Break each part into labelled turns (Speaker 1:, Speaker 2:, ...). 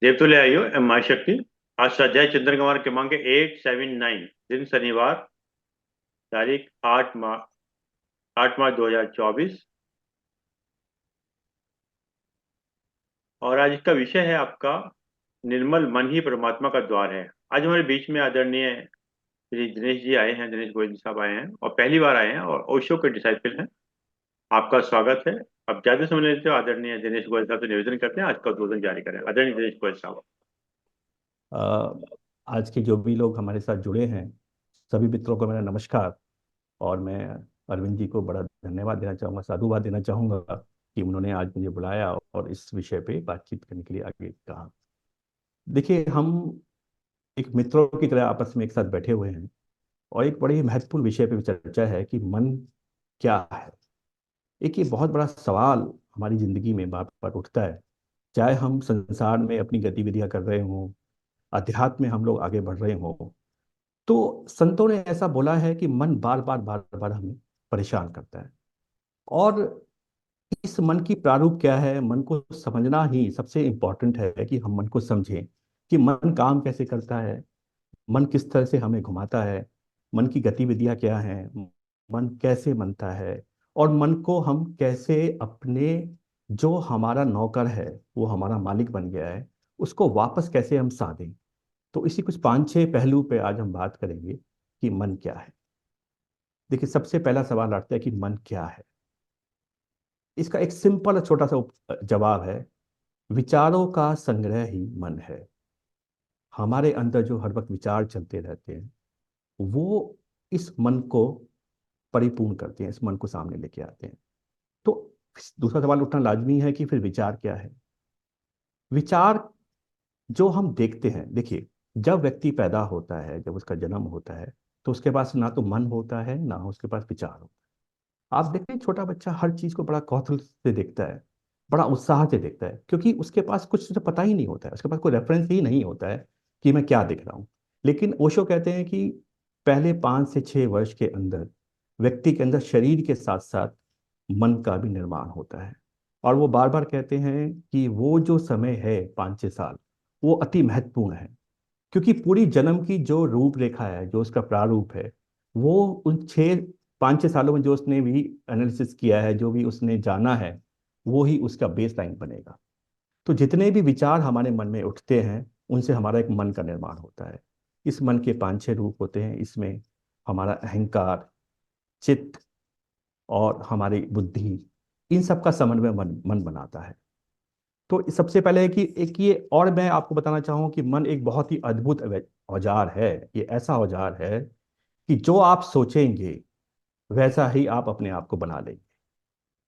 Speaker 1: देवतुल्य आयु am my शक्ति। आज स्वाध्याय चंद्र कुमार क्रमांक 879। दिन शनिवार। तारीख 8 मार्च 2024। और आज इसका विषय है आपका निर्मल मन ही परमात्मा का द्वार है। आज हमारे बीच में आदरणीय श्री दिनेश जी आए हैं, दिनेश गोयल साहब आए हैं और पहली बार आए हैं और ओशो के डिसाइपल हैं। आपका स्वागत है। अब ज्यादा समय लेते हो आदरणीय दिनेश गोयल साहब से निवेदन करते हैं आज का उद्बोधन जारी करें। आदरणीय दिनेश गोयल साहब।
Speaker 2: अ, आज के जो भी लोग हमारे साथ जुड़े हैं, सभी मित्रों को मेरा नमस्कार। और मैं अरविंद जी को बड़ा धन्यवाद देना चाहूँगा, साधुवाद देना चाहूँगा कि उन्होंने आज मुझे बुलाया और इस विषय पे बातचीत करने के लिए आगे कहा। देखिए, हम एक मित्रों की तरह आपस में एक साथ बैठे हुए हैं और एक बड़ी महत्वपूर्ण विषय पे चर्चा है कि मन क्या है। एक ये बहुत बड़ा सवाल हमारी जिंदगी में बार बार उठता है, चाहे हम संसार में अपनी गतिविधियां कर रहे हों, अध्यात्म में हम लोग आगे बढ़ रहे हों। तो संतों ने ऐसा बोला है कि मन बार बार हमें परेशान करता है। और इस मन की प्रारूप क्या है, मन को समझना ही सबसे इम्पोर्टेंट है कि हम मन को समझें कि मन काम कैसे करता है, मन किस तरह से हमें घुमाता है, मन की गतिविधियां क्या हैं, मन कैसे बनता है, और मन को हम कैसे अपने, जो हमारा नौकर है वो हमारा मालिक बन गया है, उसको वापस कैसे हम साधें। तो इसी कुछ पांच छह पहलू पे आज हम बात करेंगे कि मन क्या है। देखिए, सबसे पहला सवाल आता है कि मन क्या है। इसका एक सिंपल और छोटा सा जवाब है, विचारों का संग्रह ही मन है। हमारे अंदर जो हर वक्त विचार चलते रहते हैं, वो इस मन को परिपूर्ण करते हैं, इस मन को सामने लेके आते हैं। तो दूसरा सवाल उठना लाजमी है कि फिर विचार क्या है। विचार जो हम देखते हैं, देखिए, जब व्यक्ति पैदा होता है, जब उसका जन्म होता है, तो उसके पास ना तो मन होता है ना उसके पास विचार होता है। आप देखते हैं, छोटा बच्चा हर चीज को बड़ा कौतूहल से देखता है, बड़ा उत्साह से देखता है, क्योंकि उसके पास कुछ तो पता ही नहीं होता है, उसके पास कोई रेफरेंस ही नहीं होता है कि मैं क्या देख रहा हूँ। लेकिन ओशो कहते हैं कि पहले 5 से 6 वर्ष के अंदर व्यक्ति के अंदर शरीर के साथ साथ मन का भी निर्माण होता है। और वो बार बार कहते हैं कि वो जो समय है 5 6 साल, वो अति महत्वपूर्ण है, क्योंकि पूरी जन्म की जो रूपरेखा है, जो उसका प्रारूप है, वो उन 5 6 सालों में जो उसने भी एनालिसिस किया है, जो भी उसने जाना है, वो ही उसका बेस लाइन बनेगा। तो जितने भी विचार हमारे मन में उठते हैं, उनसे हमारा एक मन का निर्माण होता है। इस मन के 5 6 रूप होते हैं। इसमें हमारा अहंकार, चित्त और हमारी बुद्धि, इन सब का समन्वय मन मन बनाता है। तो सबसे पहले है कि एक ये, और मैं आपको बताना चाहूँ कि मन एक बहुत ही अद्भुत औजार है। ये ऐसा औजार है कि जो आप सोचेंगे वैसा ही आप अपने आप को बना लेंगे।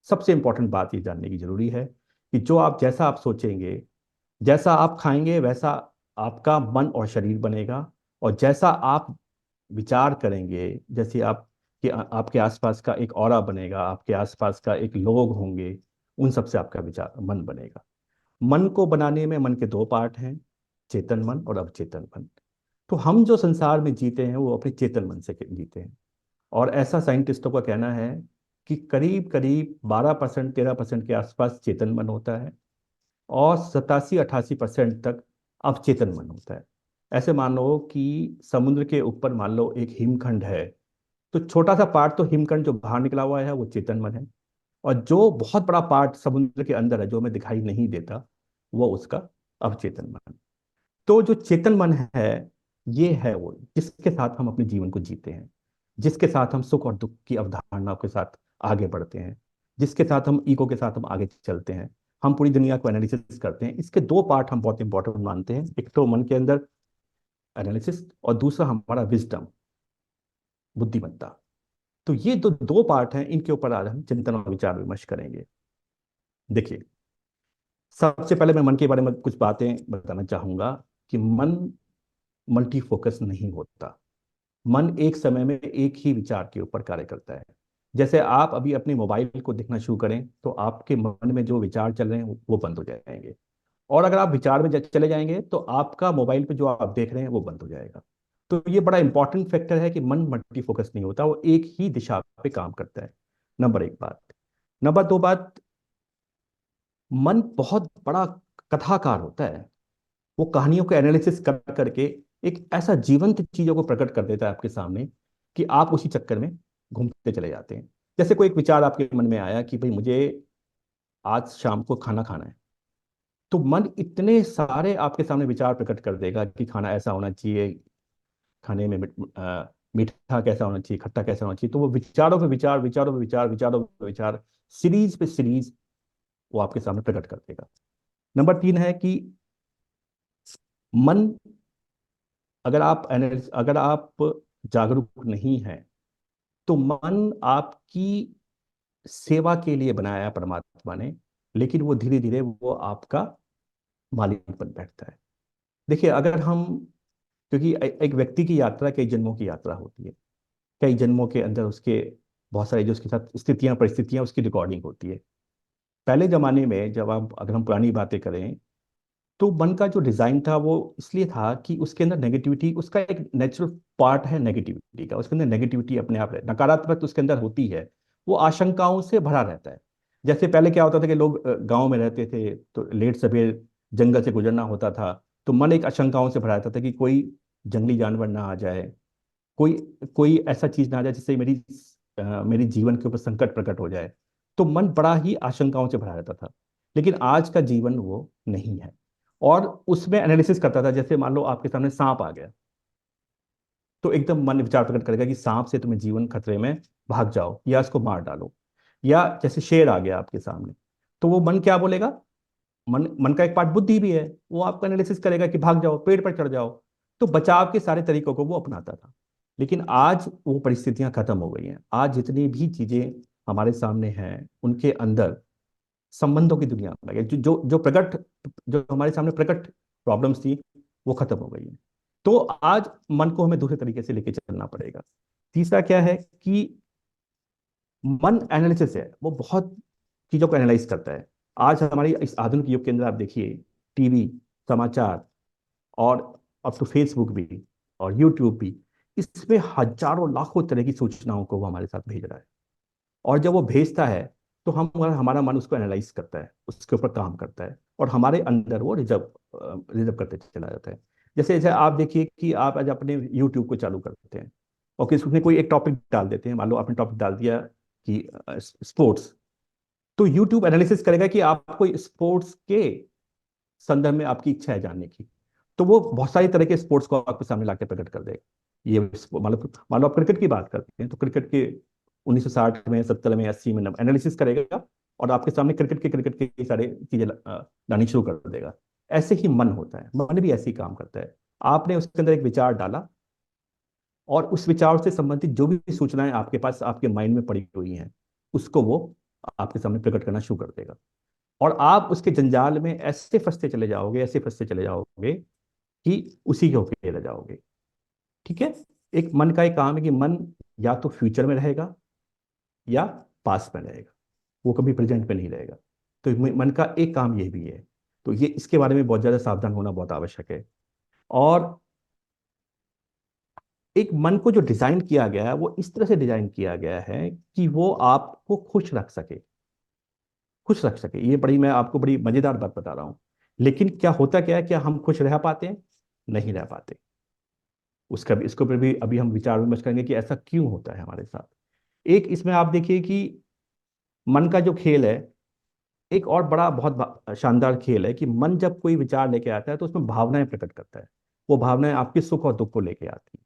Speaker 2: सबसे इंपॉर्टेंट बात ये जानने की जरूरी है कि जैसा आप सोचेंगे, जैसा आप खाएंगे, वैसा आपका मन और शरीर बनेगा। और जैसा आप विचार करेंगे, जैसे आप कि आपके आसपास का एक ऑरा बनेगा, आपके आसपास का एक लोग होंगे, उन सब से आपका विचार मन बनेगा। मन को बनाने में मन के दो पार्ट हैं, चेतन मन और अवचेतन मन। तो हम जो संसार में जीते हैं वो अपने चेतन मन से जीते हैं। और ऐसा साइंटिस्टों का कहना है कि करीब करीब 12% 13% के आसपास चेतन मन होता है और 87 88% तक अवचेतन मन होता है। ऐसे मान लो कि समुद्र के ऊपर मान लो एक हिमखंड है, तो छोटा सा पार्ट तो हिमखंड जो बाहर निकला हुआ है वो चेतन मन है, और जो बहुत बड़ा पार्ट समुद्र के अंदर है जो हमें दिखाई नहीं देता, वो उसका अवचेतन मन। तो जो चेतन मन है, ये है वो जिसके साथ हम अपने जीवन को जीते हैं, जिसके साथ हम सुख और दुख की अवधारणाओं के साथ आगे बढ़ते हैं, जिसके साथ हम ईगो के साथ हम आगे चलते हैं, हम पूरी दुनिया को एनालिसिस करते हैं। इसके दो पार्ट हम बहुत इंपॉर्टेंट मानते हैं, एक तो मन के अंदर एनालिसिस, और दूसरा हमारा विजडम, बुद्धिमत्ता। तो ये दो दो पार्ट हैं, इनके ऊपर आज हम चिंतन और विचार विमर्श करेंगे। देखिए, सबसे पहले मैं मन के बारे में कुछ बातें बताना चाहूंगा कि मन मल्टी फोकस नहीं होता। मन एक समय में एक ही विचार के ऊपर कार्य करता है। जैसे आप अभी अपने मोबाइल को देखना शुरू करें तो आपके मन में जो विचार चल रहे हैं वो बंद हो जाएंगे, और अगर आप विचार में चले जाएंगे तो आपका मोबाइल पे जो आप देख रहे हैं वो बंद हो जाएगा। तो ये बड़ा इंपॉर्टेंट फैक्टर है कि मन मल्टी फोकस नहीं होता, वो एक ही दिशा पे काम करता है। नंबर एक बात। नंबर दो बात, मन बहुत बड़ा कथाकार होता है। वो कहानियों को एनालिसिस कर करके एक ऐसा जीवंत चीजों को प्रकट कर देता है आपके सामने कि आप उसी चक्कर में घूमते चले जाते हैं। जैसे कोई एक विचार आपके मन में आया कि भाई मुझे आज शाम को खाना खाना है, तो मन इतने सारे आपके सामने विचार प्रकट कर देगा कि खाना ऐसा होना चाहिए, खाने में मीठा कैसा होना चाहिए, खट्टा कैसा होना चाहिए। तो वो विचारों पे विचार, विचारों पे विचार, विचारों पे विचार, सीरीज पे सीरीज वो आपके सामने प्रकट कर देगा। नंबर 3 है कि मन, अगर आप जागरूक नहीं हैं, तो मन आपकी सेवा के लिए बनाया है परमात्मा ने, लेकिन वो धीरे धीरे वो आपका मालिक बन बैठता है। देखिए, अगर हम, क्योंकि एक व्यक्ति की यात्रा कई जन्मों की यात्रा होती है, कई जन्मों के अंदर उसके बहुत सारी जो उसके साथ स्थितियां परिस्थितियां उसकी रिकॉर्डिंग होती है। पहले जमाने में जब आप, अगर हम पुरानी बातें करें, तो मन का जो डिजाइन था वो इसलिए था कि उसके अंदर नेगेटिविटी, उसका एक नेचुरल पार्ट है नेगेटिविटी का, उसके अंदर नेगेटिविटी अपने आप नकारात्मक उसके अंदर होती है। वो आशंकाओं से भरा रहता है। जैसे पहले क्या होता था कि लोग गांव में रहते थे तो लेट सवेर जंगल से गुजरना होता था, तो मन एक आशंकाओं से भरा रहता था कि कोई जंगली जानवर ना आ जाए, कोई कोई ऐसा चीज ना आ जाए जिससे मेरी जीवन के ऊपर संकट प्रकट हो जाए। तो मन बड़ा ही आशंकाओं से भरा रहता था। लेकिन आज का जीवन वो नहीं है। और उसमें एनालिसिस करता था, जैसे मान लो आपके सामने सांप आ गया, तो एकदम मन विचार प्रकट करेगा कि सांप से तुम्हें जीवन खतरे में, भाग जाओ या इसको मार डालो। या जैसे शेर आ गया आपके सामने, तो वो मन क्या बोलेगा, मन मन का एक पार्ट बुद्धि भी है, वो आपका एनालिसिस करेगा कि भाग जाओ, पेड़ पर चढ़ जाओ। तो बचाव के सारे तरीकों को वो अपनाता था। लेकिन आज वो परिस्थितियां खत्म हो गई हैं। आज जितनी भी चीजें हमारे सामने हैं, उनके अंदर संबंधों की दुनिया आ गई। जो जो जो प्रकट जो हमारे सामने प्रकट प्रॉब्लम्स थी, वो खत्म हो गई हैं। तो आज मन को हमें दूसरे तरीके से लेके चलना पड़ेगा। तीसरा क्या है कि मन एनालिसिस है, वो बहुत चीजों को एनालाइज करता है। आज हमारी इस आधुनिक युग के अंदर आप देखिए, टीवी, समाचार, और अब तो फेसबुक भी और यूट्यूब भी, इसमें हजारों लाखों तरह की सूचनाओं को वो हमारे साथ भेज रहा है। और जब वो भेजता है, तो हम, हमारा मन उसको एनालाइज करता है, उसके ऊपर काम करता है, और हमारे अंदर वो रिजर्व रिजर्व करते चला जाता है। जैसे जैसे आप देखिए कि आप आज अपने यूट्यूब को चालू करते हैं और किसी उसने कोई एक टॉपिक डाल देते हैं, मान लो आपने टॉपिक डाल दिया कि स्पोर्ट्स, तो यूट्यूब एनालिसिस करेगा कि आपको स्पोर्ट्स के संदर्भ में आपकी इच्छा है जानने की, तो वो बहुत सारी तरह के स्पोर्ट्स को आपके सामने लाके प्रकट कर देगा। ये मान लो आप क्रिकेट की बात करते हैं, तो क्रिकेट के 1960 में, 70 में, 80 में एनालिसिस करेगा, और आपके सामने क्रिकेट के सारे चीजें लानी शुरू कर देगा। ऐसे ही मन होता है, मन भी ऐसे ही काम करता है। आपने उसके अंदर एक विचार डाला, और उस विचार से संबंधित जो भी सूचनाएं आपके पास आपके माइंड में पड़ी हुई हैं, उसको वो आपके सामने प्रकट करना शुरू कर देगा। और आप उसके जंजाल में ऐसे फंसते चले जाओगे, ऐसे फंसते चले जाओगे कि उसी के होके रह जाओगे। ठीक है। एक मन का एक काम है कि मन या तो फ्यूचर में रहेगा या पास्ट में रहेगा, वो कभी प्रेजेंट में नहीं रहेगा। तो मन का एक काम ये भी है। तो ये, इसके बारे में बहुत ज्यादा सावधान होना बहुत आवश्यक है। और एक मन को जो डिजाइन किया गया है, वो इस तरह से डिजाइन किया गया है कि वो आपको खुश रख सके, खुश रख सके। ये बड़ी, मैं आपको बड़ी मजेदार बात बता रहा हूं। लेकिन क्या होता क्या है, क्या हम खुश रह पाते हैं? नहीं रह पाते। उसका भी, इसके ऊपर भी अभी हम विचार विमर्श करेंगे कि ऐसा क्यों होता है हमारे साथ। एक इसमें आप देखिए कि मन का जो खेल है, एक और बड़ा बहुत शानदार खेल है कि मन जब कोई विचार लेके आता है, तो उसमें भावनाएं प्रकट करता है। वो भावनाएं आपके सुख और दुख को लेके आती हैं।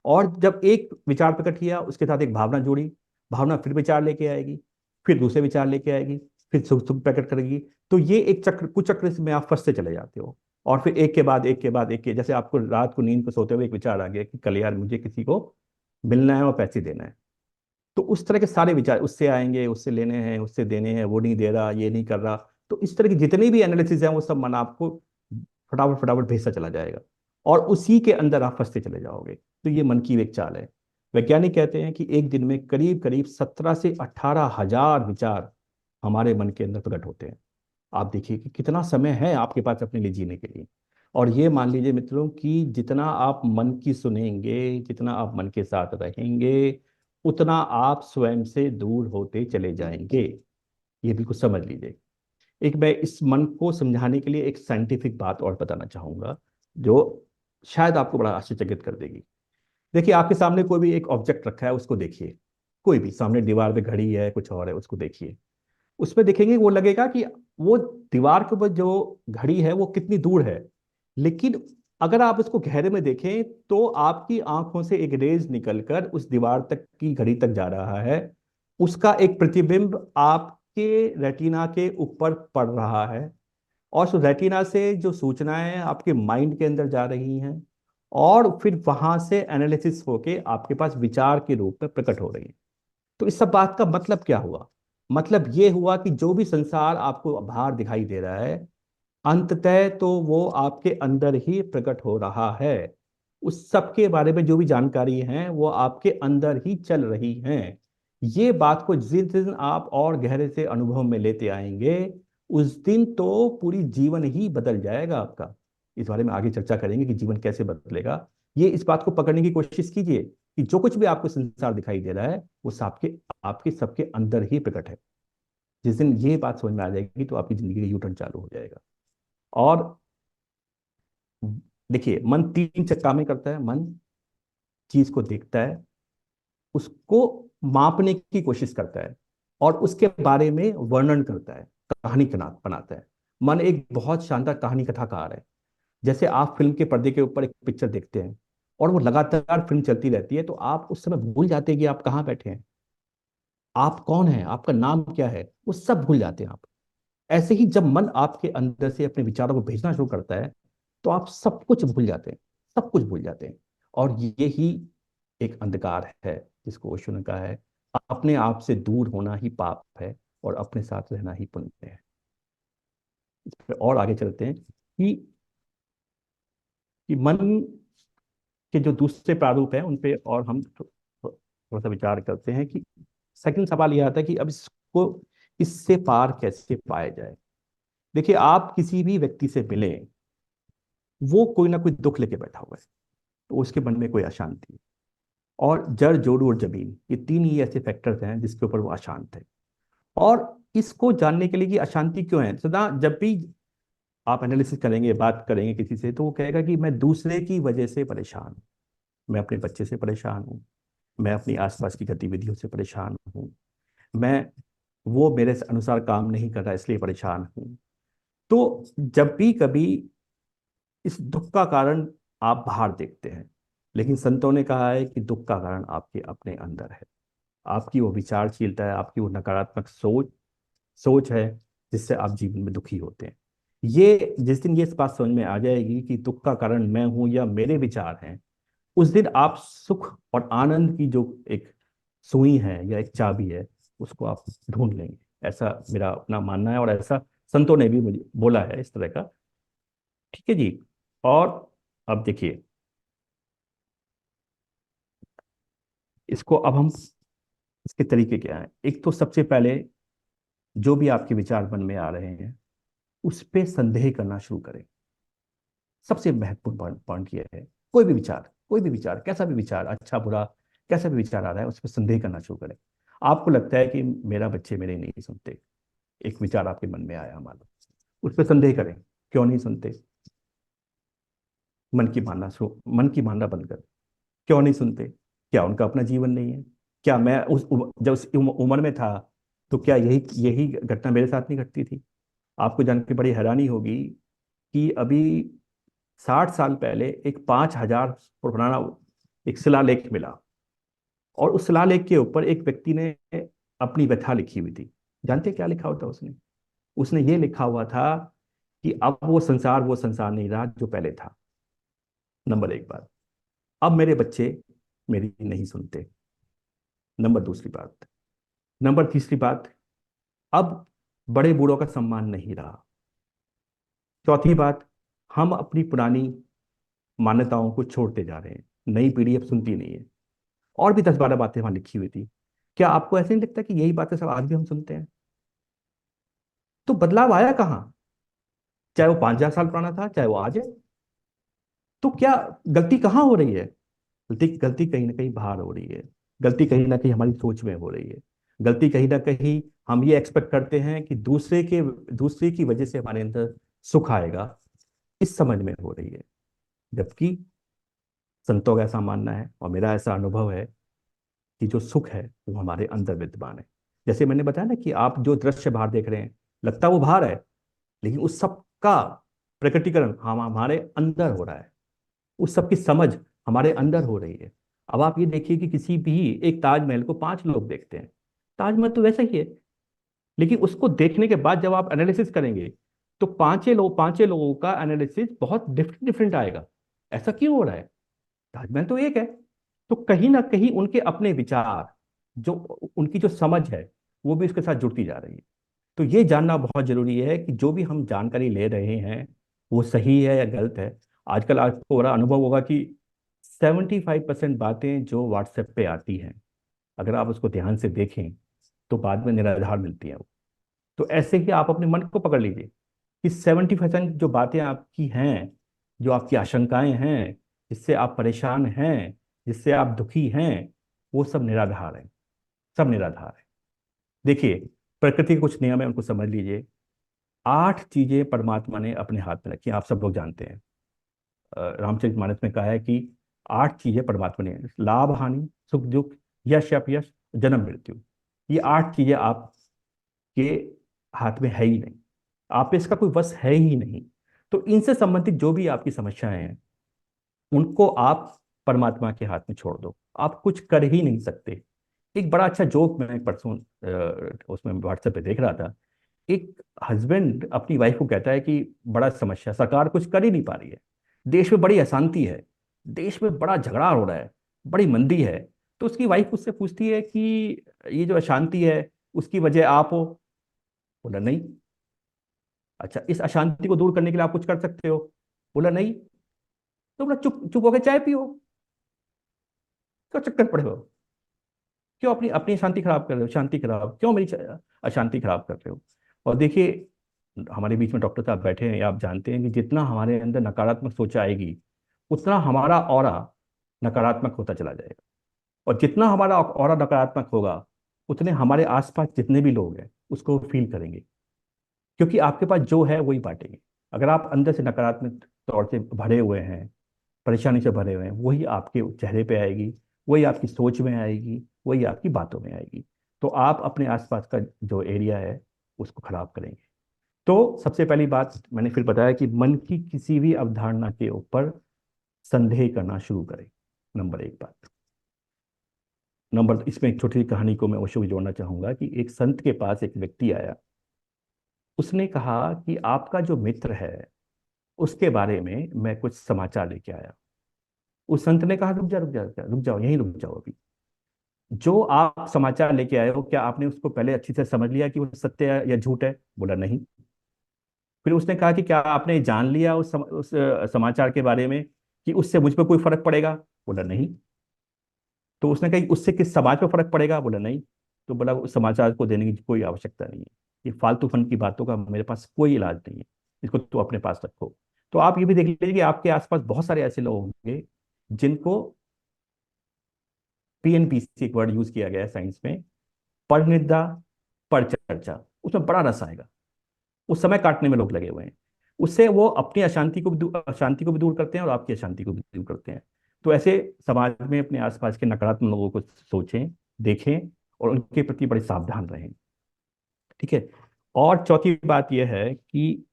Speaker 2: और जब एक विचार प्रकट किया, उसके साथ एक भावना जुड़ी, भावना फिर विचार लेके आएगी, फिर दूसरे विचार लेके आएगी, फिर सुख सुख प्रकट करेगी। तो ये एक चक्र, कुचक्र में आप फंसते चले जाते हो। और फिर एक के बाद एक के बाद एक के, जैसे आपको रात को नींद को सोते हुए एक विचार आ गया कि कल यार मुझे किसी को मिलना है और पैसे देना है, तो उस तरह के सारे विचार उससे आएंगे, उससे लेने हैं, उससे देने हैं, वो नहीं दे रहा, ये नहीं कर रहा। तो इस तरह की जितनी भी एनालिसिस है, वो सब मन आपको फटाफट फटाफट भेजता चला जाएगा, और उसी के अंदर आप फंसते चले जाओगे। तो ये मन की एक चाल है। वैज्ञानिक कहते हैं कि एक दिन में करीब करीब 17 से 18 हजार विचार हमारे मन के अंदर प्रकट होते हैं। आप देखिए कि कितना समय है आपके पास अपने लिए जीने के लिए। और ये मान लीजिए मित्रों कि जितना आप मन की सुनेंगे, जितना आप मन के साथ रहेंगे, उतना आप स्वयं से दूर होते चले जाएंगे। ये बिल्कुल समझ लीजिए। एक मैं इस मन को समझाने के लिए एक साइंटिफिक बात और बताना चाहूंगा, जो शायद आपको बड़ा आश्चर्यचकित कर देगी। देखिए, आपके सामने कोई भी एक ऑब्जेक्ट रखा है, उसको देखिए। कोई भी सामने दीवार पे घड़ी है, कुछ और है, उसको देखिए। उसमें देखेंगे, वो लगेगा कि वो दीवार के ऊपर जो घड़ी है वो कितनी दूर है। लेकिन अगर आप उसको गहरे में देखें तो आपकी आंखों से एक रेज निकलकर उस दीवार तक की घड़ी तक जा रहा है। उसका एक प्रतिबिंब आपके रेटिना के ऊपर पड़ रहा है, और उस रेटिना से जो सूचनाएं आपके माइंड के अंदर जा रही हैं, और फिर वहां से एनालिसिस होके आपके पास विचार के रूप में प्रकट हो रही हैं। तो इस सब बात का मतलब क्या हुआ? मतलब ये हुआ कि जो भी संसार आपको बाहर दिखाई दे रहा है, अंततः तो वो आपके अंदर ही प्रकट हो रहा है। उस सब के बारे में जो भी जानकारी है वो आपके अंदर ही चल रही है। ये बात को जिस दिन आप और गहरे से अनुभव में लेते आएंगे, उस दिन तो पूरी जीवन ही बदल जाएगा आपका। इस बारे में आगे चर्चा करेंगे कि जीवन कैसे बदलेगा। ये इस बात को पकड़ने की कोशिश कीजिए कि जो कुछ भी आपको संसार दिखाई दे रहा है वो सबके आपके सबके अंदर ही प्रकट है। जिस दिन ये बात समझ में आ जाएगी तो आपकी जिंदगी का यू टर्न चालू हो जाएगा। और देखिए, मन तीन चक्का में करता है। मन चीज को देखता है, उसको मापने की कोशिश करता है, और उसके बारे में वर्णन करता है, कहानी बनाता है। मन एक बहुत शानदार कहानी कथाकार है। जैसे आप फिल्म के पर्दे के ऊपर एक पिक्चर देखते हैं, और वो लगातार फिल्म चलती रहती है, तो आप उस समय भूल जाते हैं कि आप कहाँ बैठे हैं, आप कौन हैं, आपका नाम क्या है, वो सब भूल जाते हैं आप। ऐसे ही जब मन आपके अंदर से अपने विचारों को भेजना शुरू करता है, तो आप सब कुछ भूल जाते हैं, सब कुछ भूल जाते हैं। और ये ही एक अंधकार है जिसको ओशो ने कहा है, अपने आप से दूर होना ही पाप है और अपने साथ रहना ही पुण्य है। इस पर और आगे चलते हैं कि मन के जो दूसरे प्रारूप हैं उन पे और हम थोड़ा सा विचार करते हैं कि सेकंड सवाल यह आता है कि अब इसको इससे पार कैसे पाया जाए। देखिए, आप किसी भी व्यक्ति से मिलें, वो कोई ना कोई दुख लेके बैठा हुआ है, तो उसके मन में कोई अशांति है। और जड़ जोड़ू और जमीन, ये तीन ही ऐसे फैक्टर्स हैं जिसके ऊपर वो अशांत है। और इसको जानने के लिए कि अशांति क्यों है, सदा जब भी आप एनालिसिस करेंगे, बात करेंगे किसी से, तो वो कहेगा कि मैं दूसरे की वजह से परेशान हूँ। मैं अपने बच्चे से परेशान हूँ, मैं अपनी आसपास की गतिविधियों से परेशान हूँ, मैं वो मेरे अनुसार काम नहीं कर रहा इसलिए परेशान हूँ। तो जब भी कभी इस दुख का कारण आप बाहर देखते हैं, लेकिन संतों ने कहा है कि दुख का कारण आपके अपने अंदर है। आपकी वो विचारशीलता है, आपकी वो नकारात्मक सोच सोच है, जिससे आप जीवन में दुखी होते हैं। ये जिस दिन ये इस बात समझ में आ जाएगी कि दुख का कारण मैं हूं या मेरे विचार हैं, उस दिन आप सुख और आनंद की जो एक सुई है या एक चाबी है, उसको आप ढूंढ लेंगे। ऐसा मेरा अपना मानना है, और ऐसा संतों ने भी मुझे बोला है इस तरह का। ठीक है जी। और अब देखिए, इसको अब हम इसके तरीके क्या हैं। एक तो सबसे पहले, जो भी आपके विचार मन में आ रहे हैं उस पे संदेह करना शुरू करें। सबसे महत्वपूर्ण पॉइंट यह है, कोई भी विचार, कैसा भी विचार, अच्छा बुरा, कैसा भी विचार आ रहा है, उस पर संदेह करना शुरू करें। आपको लगता है कि मेरा बच्चे मेरे नहीं सुनते, एक विचार आपके मन में आया, मान लो, उस पर संदेह करें, क्यों नहीं सुनते। मन की मानना बंद कर, क्यों नहीं सुनते, क्या उनका अपना जीवन नहीं है? क्या मैं जब उस उम्र में था तो क्या यही यही घटना मेरे साथ नहीं घटती थी? आपको जान के बड़ी हैरानी होगी कि अभी 60 साल पहले एक 5,000 पुराना एक शिलालेख मिला, और उस शिलालेख के ऊपर एक व्यक्ति ने अपनी व्यथा लिखी हुई थी। जानते क्या लिखा होता उसने? उसने ये लिखा हुआ था कि अब वो संसार नहीं रहा जो पहले था। नंबर एक बात, अब मेरे बच्चे मेरी नहीं सुनते। नंबर दूसरी बात, नंबर तीसरी बात, अब बड़े बूढ़ों का सम्मान नहीं रहा। चौथी बात, हम अपनी पुरानी मान्यताओं को छोड़ते जा रहे हैं, नई पीढ़ी अब सुनती नहीं है। और भी 10-12 बातें वहां लिखी हुई थी। क्या आपको ऐसे नहीं लगता कि यही बातें सब आज भी हम सुनते हैं? तो बदलाव आया कहाँ? चाहे वो 5,000 साल पुराना था, चाहे वो आज है। तो क्या गलती कहाँ हो रही है? गलती गलती कहीं ना कहीं बाहर हो रही है। गलती कहीं ना कहीं हमारी सोच में हो रही है। गलती कहीं ना कहीं हम ये एक्सपेक्ट करते हैं कि दूसरे की वजह से हमारे अंदर सुख आएगा, इस समझ में हो रही है। जबकि संतों का ऐसा मानना है और मेरा ऐसा अनुभव है कि जो सुख है वो हमारे अंदर विद्यमान है। जैसे मैंने बताया ना कि आप जो दृश्य बाहर देख रहे हैं, लगता वो बाहर है, लेकिन उस सब का प्रकटीकरण हम हमारे अंदर हो रहा है। उस सब की समझ हमारे अंदर हो रही है। अब आप ये देखिए कि किसी भी एक ताजमहल को 5 लोग देखते हैं, ताजमहल तो वैसा ही है, लेकिन उसको देखने के बाद जब आप एनालिसिस करेंगे तो पांचे लोगों का एनालिसिस बहुत डिफरेंट डिफरेंट आएगा। ऐसा क्यों हो रहा है? ताजमहल तो एक है। तो कहीं ना कहीं उनके अपने विचार, जो उनकी जो समझ है, वो भी उसके साथ जुड़ती जा रही है। तो ये जानना बहुत जरूरी है कि जो भी हम जानकारी ले रहे हैं वो सही है या गलत है। आजकल आपको बड़ा अनुभव होगा कि 75% बातें जो व्हाट्सएप पे आती हैं, अगर आप उसको ध्यान से देखें तो बाद में निराधार मिलती हैं। तो ऐसे ही आप अपने मन को पकड़ लीजिए कि 70% जो बातें आपकी हैं, जो आपकी आशंकाएं हैं, जिससे आप परेशान हैं, जिससे आप दुखी हैं, वो सब निराधार है। सब निराधार है। देखिए, प्रकृति के कुछ नियम है, उनको समझ लीजिए। 8 चीजें परमात्मा ने अपने हाथ में रखी हैं, आप सब लोग जानते हैं। रामचरितमानस में कहा है कि 8 चीजें परमात्मा ने, लाभ हानि, सुख दुख, यश अपयश, जन्म मृत्यु। ये 8 चीजें आपके हाथ में है ही नहीं। आप पे इसका कोई वश है ही नहीं। तो इनसे संबंधित जो भी आपकी समस्याएं हैं, उनको आप परमात्मा के हाथ में छोड़ दो। आप कुछ कर ही नहीं सकते। एक बड़ा अच्छा जोक मैं परसों उसमें व्हाट्सएप पे देख रहा था। एक हस्बैंड अपनी वाइफ को कहता है कि बड़ा समस्या, सरकार कुछ कर ही नहीं पा रही है, देश में बड़ी अशांति है, देश में बड़ा झगड़ा हो रहा है, बड़ी मंदी है। तो उसकी वाइफ उससे पूछती है कि ये जो अशांति है उसकी वजह आप हो? बोला नहीं। अच्छा, इस अशांति को दूर करने के लिए आप कुछ कर सकते हो? बोला नहीं। तो बोला चुप चुप होकर चाय पियो। क्यों चक्कर पड़े हो? क्यों अपनी अपनी शांति खराब कर रहे हो? शांति खराब क्यों, मेरी अशांति खराब कर रहे हो? और देखिए, हमारे बीच में डॉक्टर साहब बैठे हैं, आप जानते हैं कि जितना हमारे अंदर नकारात्मक सोच आएगी, उतना हमारा ऑरा नकारात्मक होता चला जाएगा। और जितना हमारा ऑरा नकारात्मक होगा, उतने हमारे आसपास जितने भी लोग हैं उसको फील करेंगे। क्योंकि आपके पास जो है वही बांटेंगे। अगर आप अंदर से नकारात्मक तौर से भरे हुए हैं, परेशानी से भरे हुए हैं, वही आपके चेहरे पे आएगी, वही आपकी सोच में आएगी, वही आपकी बातों में आएगी। तो आप अपने आसपास का जो एरिया है उसको खराब करेंगे। तो सबसे पहली बात मैंने फिर बताया कि मन की किसी भी अवधारणा के ऊपर संदेह करना शुरू करें। नंबर 1 बात। इसमें एक छोटी सी कहानी को मैं अवश्य भी जोड़ना चाहूंगा कि एक संत के पास एक व्यक्ति आया। उसने कहा कि आपका जो मित्र है उसके बारे में मैं कुछ समाचार लेके आया। उस संत ने कहा रुक जा रुक जा रुक जा, रुक जाओ, यहीं रुक जाओ अभी। जो आप समाचार लेके आए हो, क्या आपने उसको पहले अच्छी से समझ लिया कि वो सत्य है या झूठ है? बोला नहीं। फिर उसने कहा कि क्या आपने जान लिया उस समाचार के बारे में कि उससे मुझ पर कोई फर्क पड़ेगा? बोला नहीं। तो उसने कहा कि उससे किस समाज पर फर्क पड़ेगा? बोला नहीं। तो बोला उस समाचार को देने की कोई आवश्यकता नहीं है, ये फालतू फन की बातों का मेरे पास कोई इलाज नहीं है, इसको तो अपने पास रखो। तो आप ये भी देख लीजिए कि आपके आसपास बहुत सारे ऐसे लोग होंगे जिनको पीएनपीसी, एक वर्ड यूज किया गया है साइंस में, पर निद्रा पर चर्चा, उसमें बड़ा रस आएगा। उस समय काटने में लोग लगे हुए हैं। उससे वो अपनी अशांति को भी दूर करते हैं और आपकी अशांति को भी दूर करते हैं। तो ऐसे समाज में अपने आसपास के नकारात्मक लोगों को सोचें, देखें और उनके प्रति बड़े सावधान रहें। ठीक है। और चौथी बात यह है कि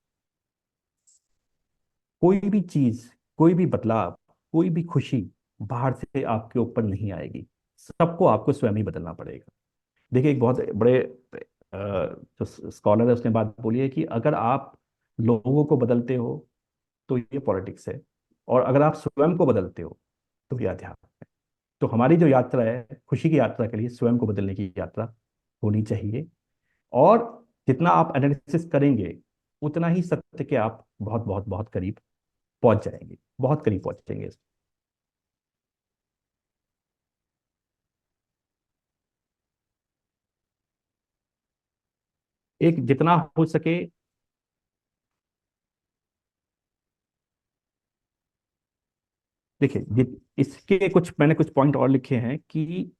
Speaker 2: कोई भी चीज, कोई भी बदलाव, कोई भी खुशी बाहर से आपके ऊपर नहीं आएगी। सबको आपको स्वयं ही बदलना पड़ेगा। देखिए, एक बहुत बड़े जो स्कॉलर है उसने बात बोली है कि अगर आप लोगों को बदलते हो तो ये पॉलिटिक्स है, और अगर आप स्वयं को बदलते हो तो ये अध्यात्म है। तो हमारी जो यात्रा है खुशी की यात्रा के लिए स्वयं को बदलने की यात्रा होनी चाहिए। और जितना आप एनालिसिस करेंगे उतना ही सत्य के आप बहुत बहुत बहुत करीब पहुंच जाएंगे, बहुत करीब पहुंचेंगे। एक जितना हो सके, देखिए इसके कुछ मैंने कुछ पॉइंट और लिखे हैं कि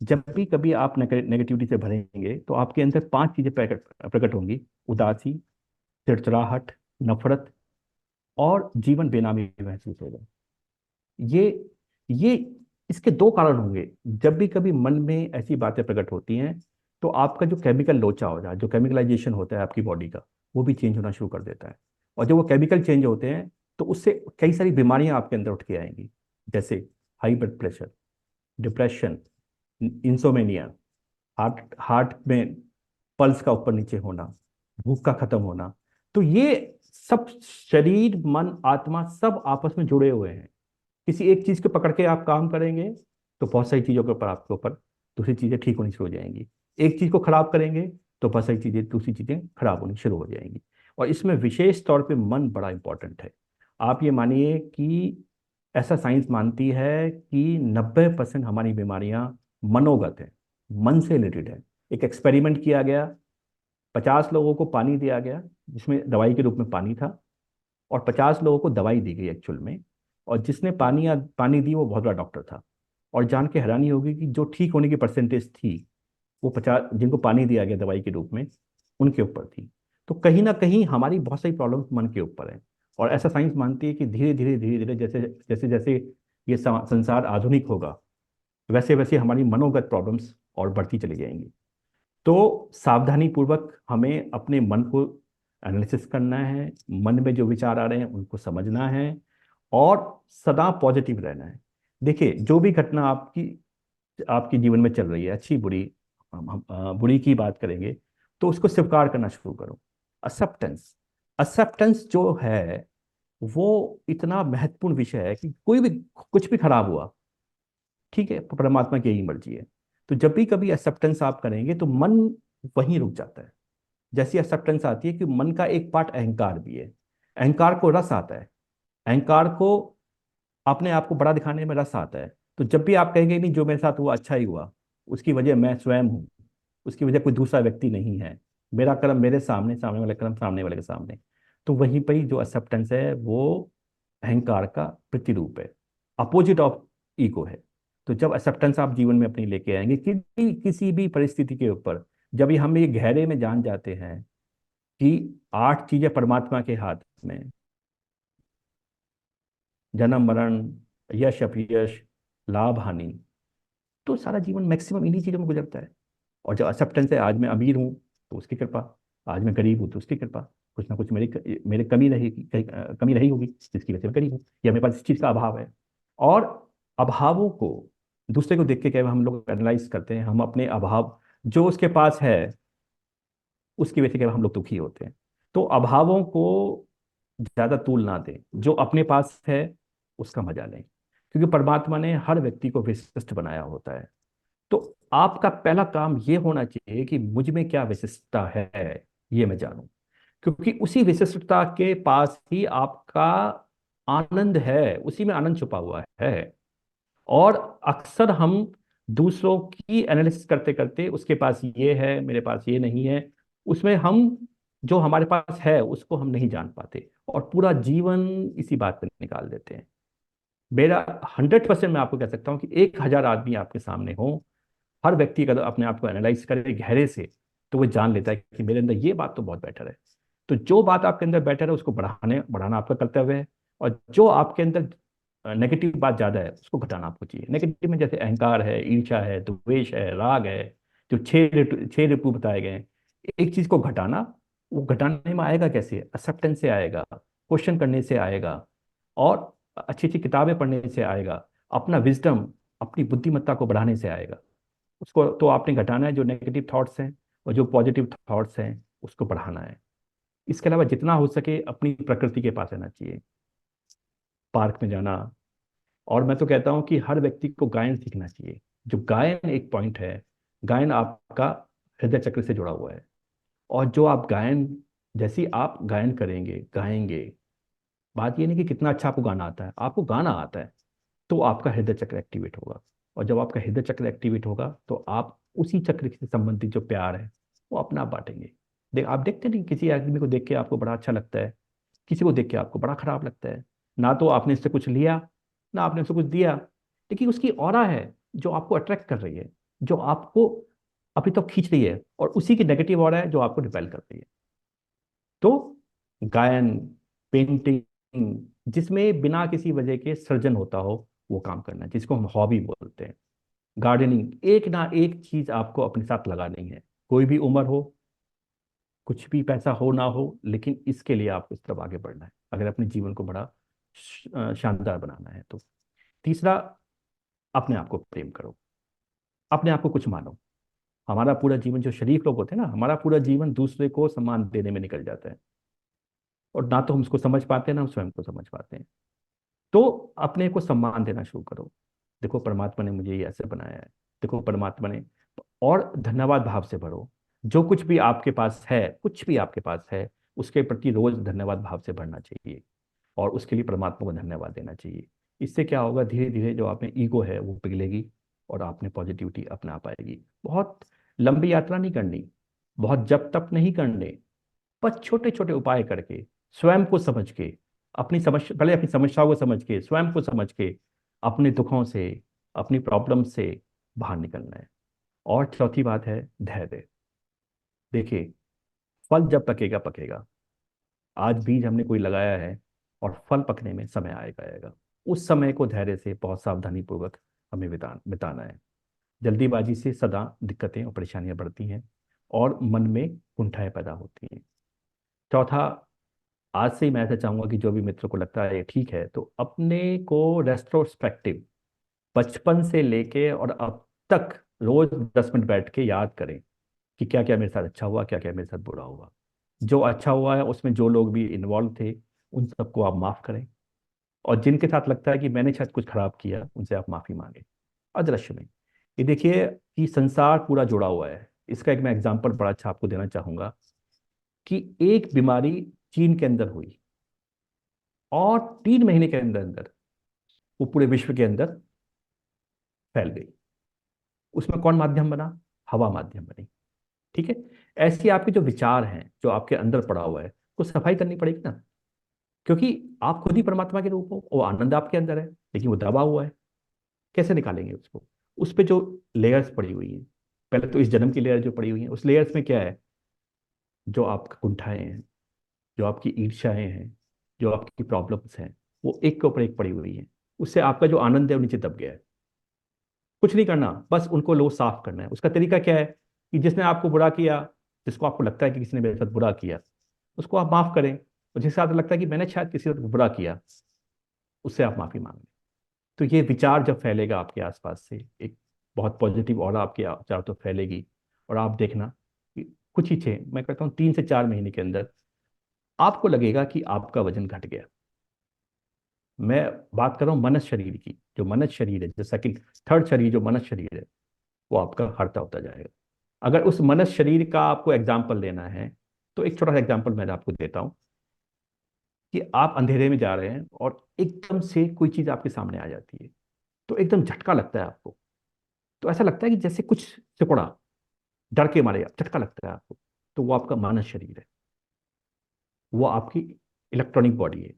Speaker 2: जब भी कभी आप नेगेटिविटी से भरेंगे तो आपके अंदर 5 चीजें प्रकट प्रकट होंगी: उदासी, चिड़चिड़ाहट, नफरत, और जीवन बेनामी महसूस होगा। ये ये इसके 2 कारण होंगे। जब भी कभी मन में ऐसी बातें प्रकट होती हैं तो आपका जो केमिकल लोचा हो रहा है, जो केमिकलाइजेशन होता है आपकी बॉडी का, वो भी चेंज होना शुरू कर देता है। और जब वो केमिकल चेंज होते हैं तो उससे कई सारी बीमारियां आपके अंदर उठ के आएंगी, जैसे high blood pressure, depression, insomnia, heart heart में पल्स का ऊपर नीचे होना, भूख का खत्म होना। तो ये सब, शरीर मन आत्मा सब आपस में जुड़े हुए हैं। किसी एक चीज को पकड़ के आप काम करेंगे तो बहुत सारी चीजों के ऊपर आपके ऊपर दूसरी चीजें ठीक होनी शुरू हो जाएंगी। एक चीज को खराब करेंगे तो बहुत सारी चीजें, दूसरी चीजें खराब होनी शुरू हो जाएंगी। और इसमें विशेष तौर पे मन बड़ा इंपॉर्टेंट है। आप ये मानिए कि ऐसा साइंस मानती है कि 90% हमारी बीमारियां मनोगत है, मन से रिलेटेड है। एक एक्सपेरिमेंट किया गया, 50 लोगों को पानी दिया गया जिसमें दवाई के रूप में पानी था, और 50 लोगों को दवाई दी गई एक्चुअल में। और जिसने पानी दी वो बहुत बड़ा डॉक्टर था। और जान के हैरानी होगी कि जो ठीक होने की परसेंटेज थी, वो 50 जिनको पानी दिया गया दवाई के रूप में, उनके ऊपर थी। तो कहीं ना कहीं हमारी बहुत सारी प्रॉब्लम्स मन के ऊपर है। और ऐसा साइंस मानती है कि धीरे धीरे जैसे जैसे जैसे ये संसार आधुनिक होगा, वैसे वैसे हमारी मनोगत प्रॉब्लम्स और बढ़ती चली जाएंगी। तो सावधानी पूर्वक हमें अपने मन को एनालिसिस करना है, मन में जो विचार आ रहे हैं उनको समझना है, और सदा पॉजिटिव रहना है। देखिए, जो भी घटना आपकी आपकी जीवन में चल रही है, अच्छी बुरी, बुरी की बात करेंगे, तो उसको स्वीकार करना शुरू करो। एक्सेप्टेंस, एक्सेप्टेंस जो है वो इतना महत्वपूर्ण विषय है कि कोई भी, कुछ भी खराब हुआ, ठीक है, परमात्मा की यही मर्जी है। तो जब भी कभी एक्सेप्टेंस आप करेंगे तो मन वहीं रुक जाता है। जैसी एक्सेप्टेंस आती है कि मन का एक पार्ट अहंकार भी है, अहंकार को रस आता है, अहंकार को अपने आप को बड़ा दिखाने में रस आता है। तो जब भी आप कहेंगे नहीं, जो मेरे साथ हुआ अच्छा ही हुआ, उसकी वजह मैं स्वयं हूँ, उसकी वजह कोई दूसरा व्यक्ति नहीं है, मेरा कर्म मेरे सामने, सामने वाले कर्म सामने वाले के सामने, तो वहीं पर ही जो एक्सेप्टेंस है वो अहंकार का प्रतिरूप है, अपोजिट ऑफ ईगो है। तो जब एक्सेप्टेंस आप जीवन में अपनी लेके आएंगे किसी भी परिस्थिति के ऊपर, जब ये हम ये गहरे में जान जाते हैं कि 8 चीजें परमात्मा के हाथ में, जन्म मरण, यश अपयश, लाभ हानि, तो सारा जीवन मैक्सिमम इन्हीं चीजों में गुजरता है। और जब एक्सेप्टेंस है, आज मैं अमीर हूँ तो उसकी कृपा, आज मैं गरीब हूँ तो उसकी कृपा, कुछ ना कुछ मेरे कमी रही, कमी रही होगी जिसकी वजह से मैं गरीब हूँ, या मेरे पास इस चीज का अभाव है। और अभावों को दूसरे को देख के क्या हम लोग एनालाइज करते हैं, हम अपने अभाव जो उसके पास है उसकी वजह से क्या हम लोग दुखी होते हैं। तो अभावों को ज्यादा तूल ना दें, जो अपने पास है उसका मजा लें, क्योंकि परमात्मा ने हर व्यक्ति को विशिष्ट बनाया होता है। तो आपका पहला काम ये होना चाहिए कि मुझ में क्या विशिष्टता है, ये मैं जानूं, क्योंकि उसी विशिष्टता के पास ही आपका आनंद है, उसी में आनंद छुपा हुआ है। और अक्सर हम दूसरों की एनालिसिस करते करते, उसके पास ये है मेरे पास ये नहीं है, उसमें हम जो हमारे पास है उसको हम नहीं जान पाते, और पूरा जीवन इसी बात पर निकाल देते हैं। मेरा 100% मैं आपको कह सकता हूँ कि 1000 आदमी आपके सामने हो, हर व्यक्ति अगर अपने आप को एनालाइज करे गहरे से, तो वो जान लेता है कि मेरे अंदर ये बात तो बहुत बेटर है। तो जो बात आपके अंदर बेटर है उसको बढ़ाना आपका कर्तव्य है। और जो आपके अंदर नेगेटिव बात ज्यादा है उसको घटाना आपको चाहिए। नेगेटिव में जैसे अहंकार है, ईर्ष्या है, द्वेष है, राग है, जो 6 रिपू बताए गए हैं, एक चीज को घटाना, वो घटाने में आएगा कैसे? एक्सेप्टेंस से आएगा, क्वेश्चन करने से आएगा, और अच्छी अच्छी किताबें पढ़ने से आएगा, अपना विजडम, अपनी बुद्धिमत्ता को बढ़ाने से आएगा। उसको तो आपने घटाना है, जो नेगेटिव थॉट्स हैं, और जो पॉजिटिव थॉट्स हैं उसको बढ़ाना है। इसके अलावा जितना हो सके अपनी प्रकृति के पास रहना चाहिए, पार्क में जाना। और मैं तो कहता हूँ कि हर व्यक्ति को गायन सीखना चाहिए। जो गायन एक पॉइंट है, गायन आपका हृदय चक्र से जुड़ा हुआ है। और जो आप गायन, जैसे ही आप गायन करेंगे, गाएंगे, बात ये नहीं कि कितना अच्छा आपको गाना आता है, आपको गाना आता है, तो आपका हृदय चक्र एक्टिवेट होगा। और जब आपका हृदय चक्र एक्टिवेट होगा तो आप उसी चक्र से संबंधित जो प्यार है वो अपना आप बांटेंगे। आप देखते नहीं, किसी आदमी को देख के आपको बड़ा अच्छा लगता है, किसी को देख के आपको बड़ा खराब लगता है। ना तो आपने इससे कुछ लिया, ना आपने उससे कुछ दिया, लेकिन उसकी ऑरा है जो आपको अट्रैक्ट कर रही है। जो आपको अपनी तरफ खींच रही है, और उसी की नेगेटिव ऑरा है जो आपको रिपेल कर रही है। तो गायन, पेंटिंग, जिसमें बिना किसी वजह के सृजन होता हो, वो काम करना, जिसको हम हॉबी बोलते हैं। गार्डनिंग, एक ना एक चीज आपको अपने साथ लगानी है। कोई भी उम्र हो, कुछ भी पैसा हो ना हो, लेकिन इसके लिए आपको इस तरफ आगे बढ़ना है अगर अपने जीवन को बड़ा शानदार बनाना है तो। तीसरा, अपने आप को प्रेम करो, अपने आप को कुछ मानो। हमारा पूरा जीवन, जो शरीफ लोग होते हैं ना, हमारा पूरा जीवन दूसरे को सम्मान देने में निकल जाता है, और ना तो हम उसको समझ पाते हैं, ना हम स्वयं को समझ पाते हैं। तो अपने को सम्मान देना शुरू करो। देखो परमात्मा ने मुझे ये ऐसे बनाया है, देखो परमात्मा ने, और धन्यवाद भाव से भरो। जो कुछ भी आपके पास है, कुछ भी आपके पास है, उसके प्रति रोज धन्यवाद भाव से भरना चाहिए, और उसके लिए परमात्मा को धन्यवाद देना चाहिए। इससे क्या होगा, धीरे धीरे जो आप में ईगो है वो पिघलेगी, और आपने पॉजिटिविटी अपना पाएगी। बहुत लंबी यात्रा नहीं करनी, बहुत जप तप नहीं करने, बस छोटे छोटे उपाय करके, स्वयं को समझ के, अपनी समस्या, पहले अपनी समस्याओं को समझ के, स्वयं को समझ के, अपने दुखों से, अपनी प्रॉब्लम से बाहर निकलना है। और चौथी बात है धैर्य। देखिए, फल जब पकेगा पकेगा, आज बीज हमने कोई लगाया है, और फल पकने में समय आएगा। उस समय को धैर्य से बहुत सावधानी पूर्वक हमें बिताना है। जल्दीबाजी से सदा दिक्कतें और परेशानियां बढ़ती हैं, और मन में कुंठाएं पैदा होती हैं। चौथा, आज से ही मैं ऐसा चाहूंगा कि जो भी मित्र को लगता है ये ठीक है, तो अपने को रेस्ट्रोस्पेक्टिव, बचपन से लेके और अब तक, रोज 10 मिनट बैठ के याद करें कि क्या क्या मेरे साथ अच्छा हुआ, क्या क्या मेरे साथ बुरा हुआ। जो अच्छा हुआ है उसमें जो लोग भी इन्वॉल्व थे, उन सबको आप माफ करें, और जिनके साथ लगता है कि मैंने शायद कुछ खराब किया, उनसे आप माफी मांगे अदृश्य में। ये देखिए कि संसार पूरा जुड़ा हुआ है। इसका एक मैं एग्जांपल बड़ा अच्छा आपको देना चाहूंगा, कि एक बीमारी चीन के अंदर हुई, और 3 महीने के अंदर अंदर वो पूरे विश्व के अंदर फैल गई। उसमें कौन माध्यम बना? हवा माध्यम बनी। ठीक है। ऐसी आपके जो विचार हैं, जो आपके अंदर पड़ा हुआ है, तो सफाई करनी पड़ेगी ना, क्योंकि आप खुद ही परमात्मा के रूप हो, वो आनंद आपके अंदर है, लेकिन वो दबा हुआ है। कैसे निकालेंगे उसको? उस पे जो लेयर्स पड़ी हुई हैं, पहले तो इस जन्म की लेयर जो पड़ी हुई है, उस लेयर्स में क्या है? जो आपका कुंठाएं हैं, जो आपकी ईर्ष्याएं हैं, जो आपकी प्रॉब्लम्स हैं, वो एक के ऊपर एक पड़ी हुई हैं। उससे आपका जो आनंद है वो नीचे दब गया है। कुछ नहीं करना, बस उनको लो साफ करना है। उसका तरीका क्या है? कि जिसने आपको बुरा किया, जिसको आपको लगता है कि किसी ने मेरे साथ बुरा किया, उसको आप माफ करें। और जिससे आपको लगता है कि मैंने शायद किसी को बुरा किया, उससे आप माफी मांगें। तो ये विचार जब फैलेगा आपके आसपास से, एक बहुत पॉजिटिव ऑरा आपके चारों तरफ फैलेगी, और आप देखना कि कुछ ही 6, मैं कहता हूँ 3 से 4 महीने के अंदर आपको लगेगा कि आपका वजन घट गया। मैं बात कर रहा हूँ मनस शरीर की। जो मनस शरीर है, जो सेकंड थर्ड शरीर, जो मनस शरीर है, वो आपका हटता होता जाएगा। अगर उस मनस शरीर का आपको एग्जाम्पल लेना है, तो एक छोटा सा एग्जाम्पल मैं आपको देता हूँ, कि आप अंधेरे में जा रहे हैं, और एकदम से कोई चीज आपके सामने आ जाती है, तो एकदम झटका लगता है आपको। तो ऐसा लगता है कि जैसे कुछ सिकुड़ा, डर के मारे झटका लगता है आपको। तो वो आपका मानस शरीर है, वो आपकी इलेक्ट्रॉनिक बॉडी है।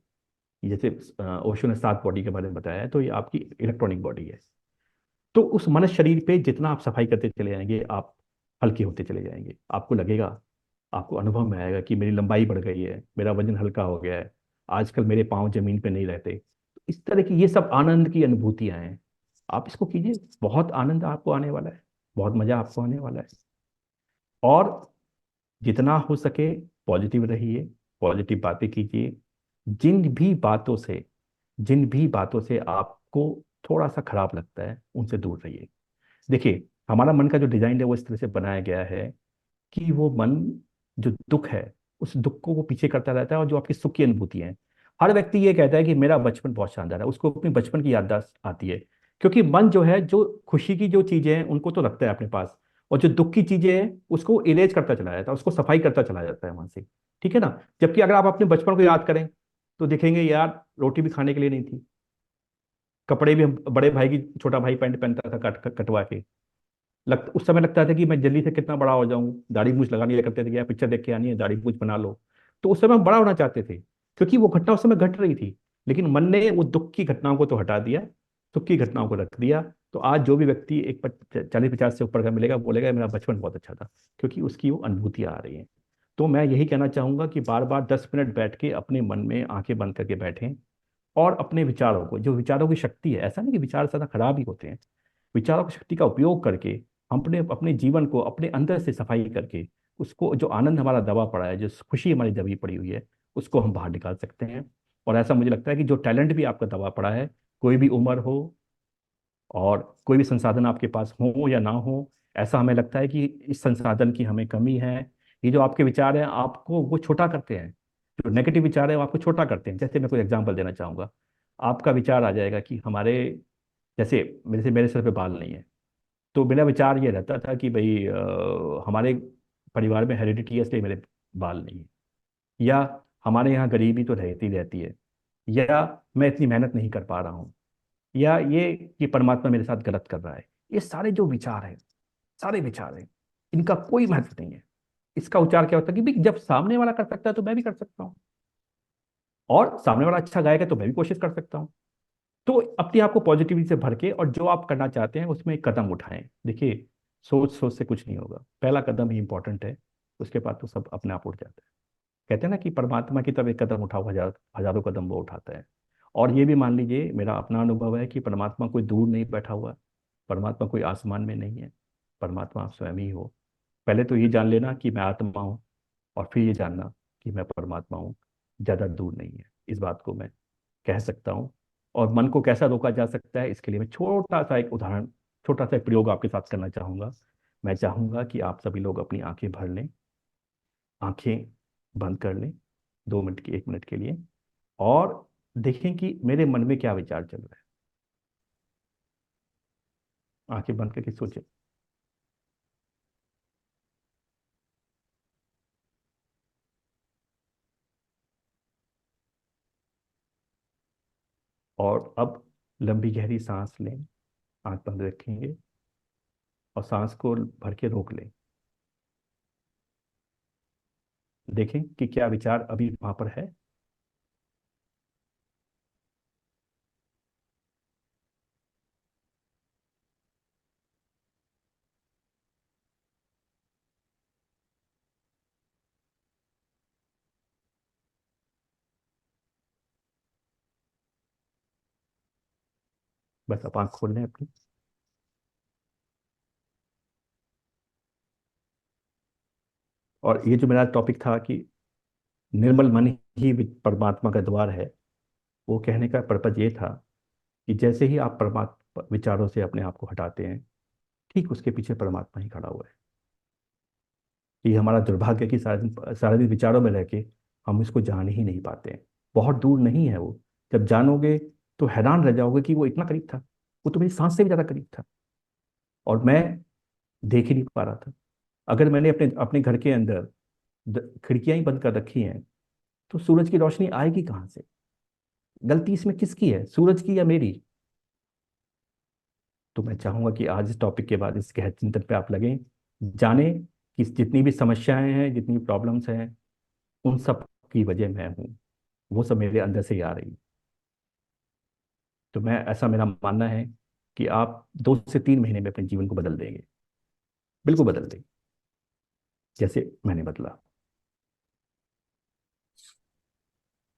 Speaker 2: जैसे ओशो ने 7 बॉडी के बारे में बताया है, तो ये आपकी इलेक्ट्रॉनिक बॉडी है। तो उस मनस शरीर पे जितना आप सफाई करते चले जाएंगे, आप हल्के होते चले जाएंगे। आपको लगेगा, आपको अनुभव में आएगा कि मेरी लंबाई बढ़ गई है, मेरा वजन हल्का हो गया है, आजकल मेरे पाँव जमीन पे नहीं रहते। तो इस तरह की ये सब आनंद की अनुभूतियां हैं। आप इसको कीजिए, बहुत आनंद आपको आने वाला है, बहुत मजा आपको आने वाला है। और जितना हो सके पॉजिटिव रहिए, पॉजिटिव बातें कीजिए। जिन भी बातों से आपको थोड़ा सा खराब लगता है, उनसे दूर रहिए। देखिए, हमारा मन का जो डिजाइन है वो इस तरह से बनाया गया है, कि वो मन, जो दुख है, उस दुख को वो पीछे करता रहता है, और जो आपकी सुख की अनुभूति है, हर व्यक्ति ये कहता है कि मेरा बचपन बहुत शानदार है, उसको अपनी बचपन की याददाश्त आती है। क्योंकि मन जो है, जो खुशी की जो चीजें हैं उनको तो रखता है अपने पास, और जो दुख की चीजें हैं उसको इरेज करता चला जाता है, उसको सफाई करता चला जाता है वहां से। ठीक है ना? जबकि अगर आप अपने बचपन को याद करें, तो देखेंगे यार, रोटी भी खाने के लिए नहीं थी, कपड़े भी हम बड़े भाई की, छोटा भाई पैंट पहनता था कटवा के। उस समय लगता था कि मैं जल्दी से कितना बड़ा हो जाऊं, दाढ़ी मूछ लगानी लिया करते थे कि यार पिक्चर देख के आनी है, दाढ़ी मूछ बना लो। तो उस समय हम बड़ा होना चाहते थे, क्योंकि वो घटना उस समय घट रही थी। लेकिन मन ने वो दुख की घटनाओं को तो हटा दिया, सुख की घटनाओं को रख दिया। तो आज जो भी व्यक्ति एक 40-50 से ऊपर का मिलेगा, बोलेगा मेरा बचपन बहुत अच्छा था, क्योंकि उसकी वो अनुभूतियाँ आ रही हैं। तो मैं यही कहना चाहूंगा कि बार बार 10 मिनट बैठ के अपने मन में आंखें बंद करके बैठें, और अपने विचारों को, जो विचारों की शक्ति है, ऐसा नहीं कि विचार सदा खराब ही होते हैं, विचारों की शक्ति का उपयोग करके हम अपने अपने जीवन को अपने अंदर से सफाई करके, उसको, जो आनंद हमारा दबा पड़ा है, जो खुशी हमारी दबी पड़ी हुई है, उसको हम बाहर निकाल सकते हैं। और ऐसा मुझे लगता है कि जो टैलेंट भी आपका दबा पड़ा है, कोई भी उम्र हो और कोई भी संसाधन आपके पास हो या ना हो, ऐसा हमें लगता है कि इस संसाधन की हमें कमी है, ये जो आपके विचार हैं आपको वो छोटा करते हैं, जो नेगेटिव विचार है वो आपको छोटा करते हैं। जैसे मैं कोई एग्जांपल देना चाहूंगा, आपका विचार आ जाएगा कि हमारे, जैसे मेरे सिर पे बाल नहीं है, तो मेरा विचार ये रहता था कि भाई हमारे परिवार में हेरिडिटी है इसलिए मेरे बाल नहीं है, या हमारे यहाँ गरीबी तो रहती रहती है, या मैं इतनी मेहनत नहीं कर पा रहा हूँ, या ये कि परमात्मा मेरे साथ गलत कर रहा है। ये सारे जो विचार हैं, सारे विचार हैं, इनका कोई महत्व नहीं है। इसका उच्चार क्या होता है कि भाई जब सामने वाला कर सकता है तो मैं भी कर सकता हूँ, और सामने वाला अच्छा गाएगा तो मैं भी कोशिश कर सकता हूँ। तो अपने आप को पॉजिटिविटी से भर के, और जो आप करना चाहते हैं उसमें एक कदम उठाएं। देखिए, सोच सोच से कुछ नहीं होगा, पहला कदम ही इंपॉर्टेंट है, उसके बाद तो सब अपने आप उठ जाता है। कहते हैं ना कि परमात्मा की तरफ एक कदम उठाओ, हजारों कदम वो उठाता है। और ये भी मान लीजिए, मेरा अपना अनुभव है कि परमात्मा कोई दूर नहीं बैठा हुआ, परमात्मा कोई आसमान में नहीं है, परमात्मा आप स्वयं ही हो। पहले तो ये जान लेना कि मैं आत्मा हूँ, और फिर ये जानना कि मैं परमात्मा हूँ, ज़्यादा दूर नहीं है। इस बात को मैं कह सकता हूँ। और मन को कैसा रोका जा सकता है, इसके लिए मैं छोटा सा एक उदाहरण, छोटा सा एक प्रयोग आपके साथ करना चाहूँगा। मैं चाहूँगा कि आप सभी लोग अपनी आंखें भर लें, आंखें बंद कर लें 2 मिनट की, 1 मिनट के लिए, और देखें कि मेरे मन में क्या विचार चल रहा है। आंखें बंद करके सोचें। और अब लंबी गहरी सांस लें, आंख बंद रखेंगे, और सांस को भर के रोक लें। देखें कि क्या विचार अभी वहां पर है। बस आप आंख खोल लें अपनी। और ये जो मेरा टॉपिक था कि निर्मल मन ही परमात्मा का द्वार है, वो कहने का पर्पज ये था कि जैसे ही आप परमात्मा विचारों से अपने आप को हटाते हैं, ठीक उसके पीछे परमात्मा ही खड़ा हुआ है। ये हमारा दुर्भाग्य है कि सारा दिन विचारों में रह के हम इसको जान ही नहीं पाते हैं। बहुत दूर नहीं है वो, जब जानोगे तो हैरान रह जाओगे कि वो इतना करीब था, वो तो मेरी सांस से भी ज्यादा करीब था, और मैं देख ही नहीं पा रहा था। अगर मैंने अपने अपने घर के अंदर खिड़कियां ही बंद कर रखी हैं, तो सूरज की रोशनी आएगी कहाँ से? गलती इसमें किसकी है, सूरज की या मेरी? तो मैं चाहूंगा कि आज इस टॉपिक के बाद इस गहन चिंतन पे आप लगें, जानें कि जितनी भी समस्याएं हैं, जितनी प्रॉब्लम्स हैं, उन सब की वजह मैं हूँ, वो सब मेरे अंदर से ही आ रही। तो मैं, ऐसा मेरा मानना है कि आप 2 से 3 महीने में अपने जीवन को बदल देंगे, बिल्कुल बदल देंगे, जैसे मैंने बदला।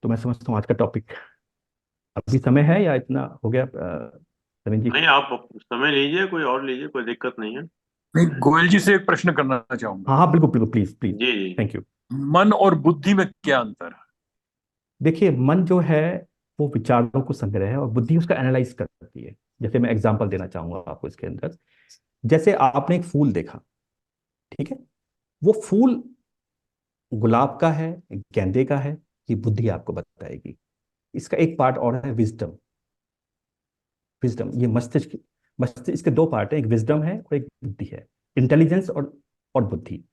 Speaker 2: तो मैं समझता हूँ आज का टॉपिक, अभी समय है या इतना हो गया, नवीन जी?
Speaker 1: नहीं, आप समय लीजिए, कोई और लीजिए, कोई दिक्कत नहीं है।
Speaker 3: नहीं, गोयल जी से एक प्रश्न करना चाहूंगा।
Speaker 2: हाँ हाँ, बिल्कुल बिल्कुल, प्लीज प्लीज।
Speaker 1: जी जी जी।
Speaker 2: Thank you.
Speaker 3: मन और बुद्धि में क्या अंतर है?
Speaker 2: देखिए, मन जो है वो विचारों को संग्रह है, और बुद्धि उसका एनालाइज करती है। जैसे मैं एग्जांपल देना चाहूंगा आपको इसके अंदर। जैसे आपने एक फूल देखा, ठीक है, वो फूल गुलाब का है, गेंदे का है, ये बुद्धि आपको बताएगी। इसका एक पार्ट और है, विजडम। विजडम, ये मस्तिष्क, मस्तिष्क के 2 पार्ट है, एक विजडम है और एक बुद्धि है। इंटेलिजेंस और बुद्धि,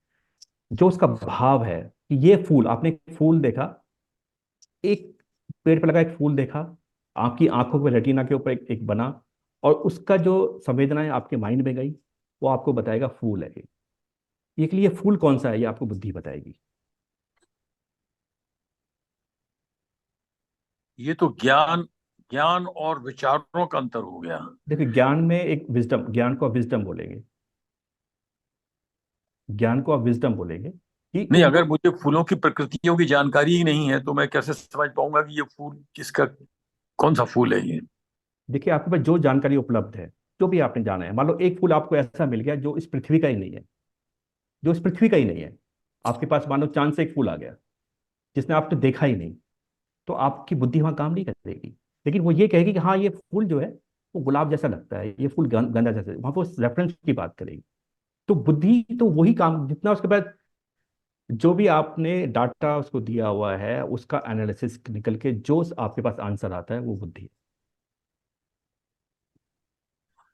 Speaker 2: जो उसका भाव है कि ये फूल, आपने एक फूल देखा, एक पेड़ पर लगा एक फूल देखा, आपकी आंखों पे, रेटिना के ऊपर एक बना, और उसका जो संवेदनाएं आपके माइंड में गई, वो आपको बताएगा फूल है ये के लिए फूल कौन सा है, ये आपको बुद्धि बताएगी।
Speaker 3: ये तो ज्ञान ज्ञान और विचारों का अंतर हो गया।
Speaker 2: देखिए, ज्ञान में एक विजडम, ज्ञान को आप विजडम बोलेंगे, ज्ञान को आप विजडम बोलेंगे कि
Speaker 3: नहीं, अगर मुझे फूलों की प्रकृतियों की जानकारी ही नहीं है तो मैं कैसे समझ पाऊंगा कि ये फूल किसका, कौन सा फूल है ये।
Speaker 2: देखिए, आपके पास जो जानकारी उपलब्ध है, जो भी आपने जाना है, मान लो एक फूल आपको ऐसा मिल गया जो इस पृथ्वी का ही नहीं है, जो इस पृथ्वी का ही नहीं है, आपके पास मान लो चांद से एक फूल आ गया जिसने आपने देखा ही नहीं, तो आपकी बुद्धि वहां काम नहीं करेगी। लेकिन वो ये कहेगी कि हाँ, ये फूल जो है वो गुलाब जैसा लगता है, ये फूल गंदा जैसा, वहां पर रेफरेंस की बात करेगी। तो बुद्धि तो वही काम, जितना उसके बाद जो भी आपने डाटा उसको दिया हुआ है उसका एनालिसिस निकल के जो आपके पास आंसर आता है वो बुद्धि है।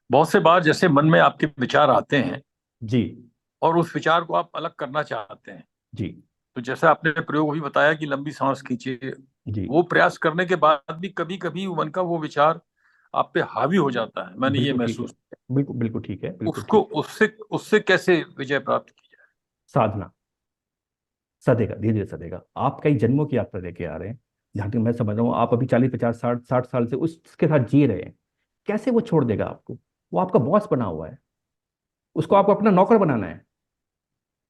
Speaker 3: बहुत से बार जैसे मन में आपके विचार आते हैं
Speaker 2: जी।
Speaker 3: और उस विचार को आप अलग करना चाहते हैं,
Speaker 2: जी।
Speaker 3: तो जैसे आपने प्रयोग भी बताया कि लंबी सांस खींचिए,
Speaker 2: जी।
Speaker 3: वो प्रयास करने के बाद भी कभी कभी मन का वो विचार आप पे हावी हो जाता है, मैंने ये
Speaker 2: बिल्कुल ठीक है।
Speaker 3: महसूस किया।
Speaker 2: बिल्कुल बिल्कुल ठीक है, बिल्कुल
Speaker 3: उसको
Speaker 2: ठीक है।
Speaker 3: उससे उससे कैसे विजय प्राप्त की जाए।
Speaker 2: साधना। सदेगा, धीरे धीरे सदेगा। आप कई जन्मों की यात्रा लेके आ रहे हैं, जहां तक मैं समझ रहा हूँ आप अभी 40 50 60 60 साल से उसके साथ जी रहे हैं। कैसे वो छोड़ देगा आपको? वो आपका बॉस बना हुआ है, उसको आपको अपना नौकर बनाना है।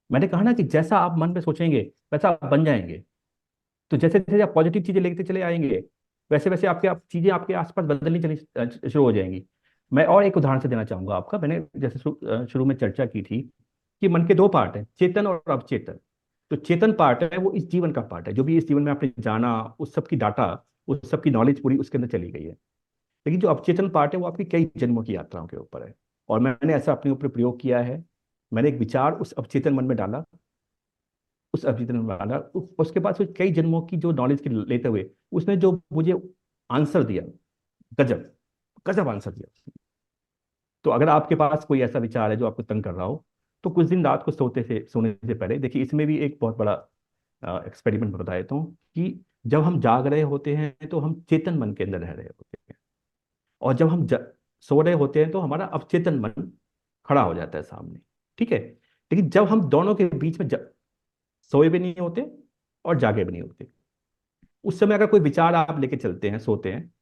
Speaker 2: मैंने कहा ना कि जैसा आप मन में सोचेंगे वैसा आप बन जाएंगे। तो जैसे जैसे आप पॉजिटिव चीजें लेते चले आएंगे, वैसे वैसे आपके आप चीजें आपके आसपास बदलनी चली शुरू हो जाएंगी। मैं और एक उदाहरण से देना चाहूंगा आपका। मैंने जैसे शुरू में चर्चा की थी कि मन के दो पार्ट हैं, चेतन और अवचेतन। तो चेतन पार्ट है वो इस जीवन का पार्ट है, जो भी इस जीवन में आपने जाना, उस सब की डाटा, उस सब की नॉलेज पूरी उसके अंदर चली गई है। लेकिन जो अवचेतन पार्ट है वो आपकी कई जन्मों की यात्राओं के ऊपर है। और मैंने ऐसा अपने ऊपर प्रयोग किया है। मैंने एक विचार उस अवचेतन मन में डाला, उस अवचेतन मन में डाला, उसके बाद फिर कई जन्मों की जो नॉलेज के लेते हुए उसने जो मुझे आंसर दिया, गजब, गजब आंसर दिया। तो अगर आपके पास कोई ऐसा विचार है जो आपको तंग कर रहा हो, तो कुछ दिन रात को सोने से पहले देखिए, इसमें भी एक बहुत बड़ा एक्सपेरिमेंट बता देता हूँ कि जब हम जाग रहे होते हैं तो हम चेतन मन के अंदर रह रहे होते हैं, और जब हम सो रहे होते हैं तो हमारा अवचेतन मन खड़ा हो जाता है सामने। ठीक है। लेकिन जब हम दोनों के बीच में सोए भी नहीं होते और जागे भी नहीं होते, उस समय अगर कोई विचार आप लेके चलते हैं, सोते हैं,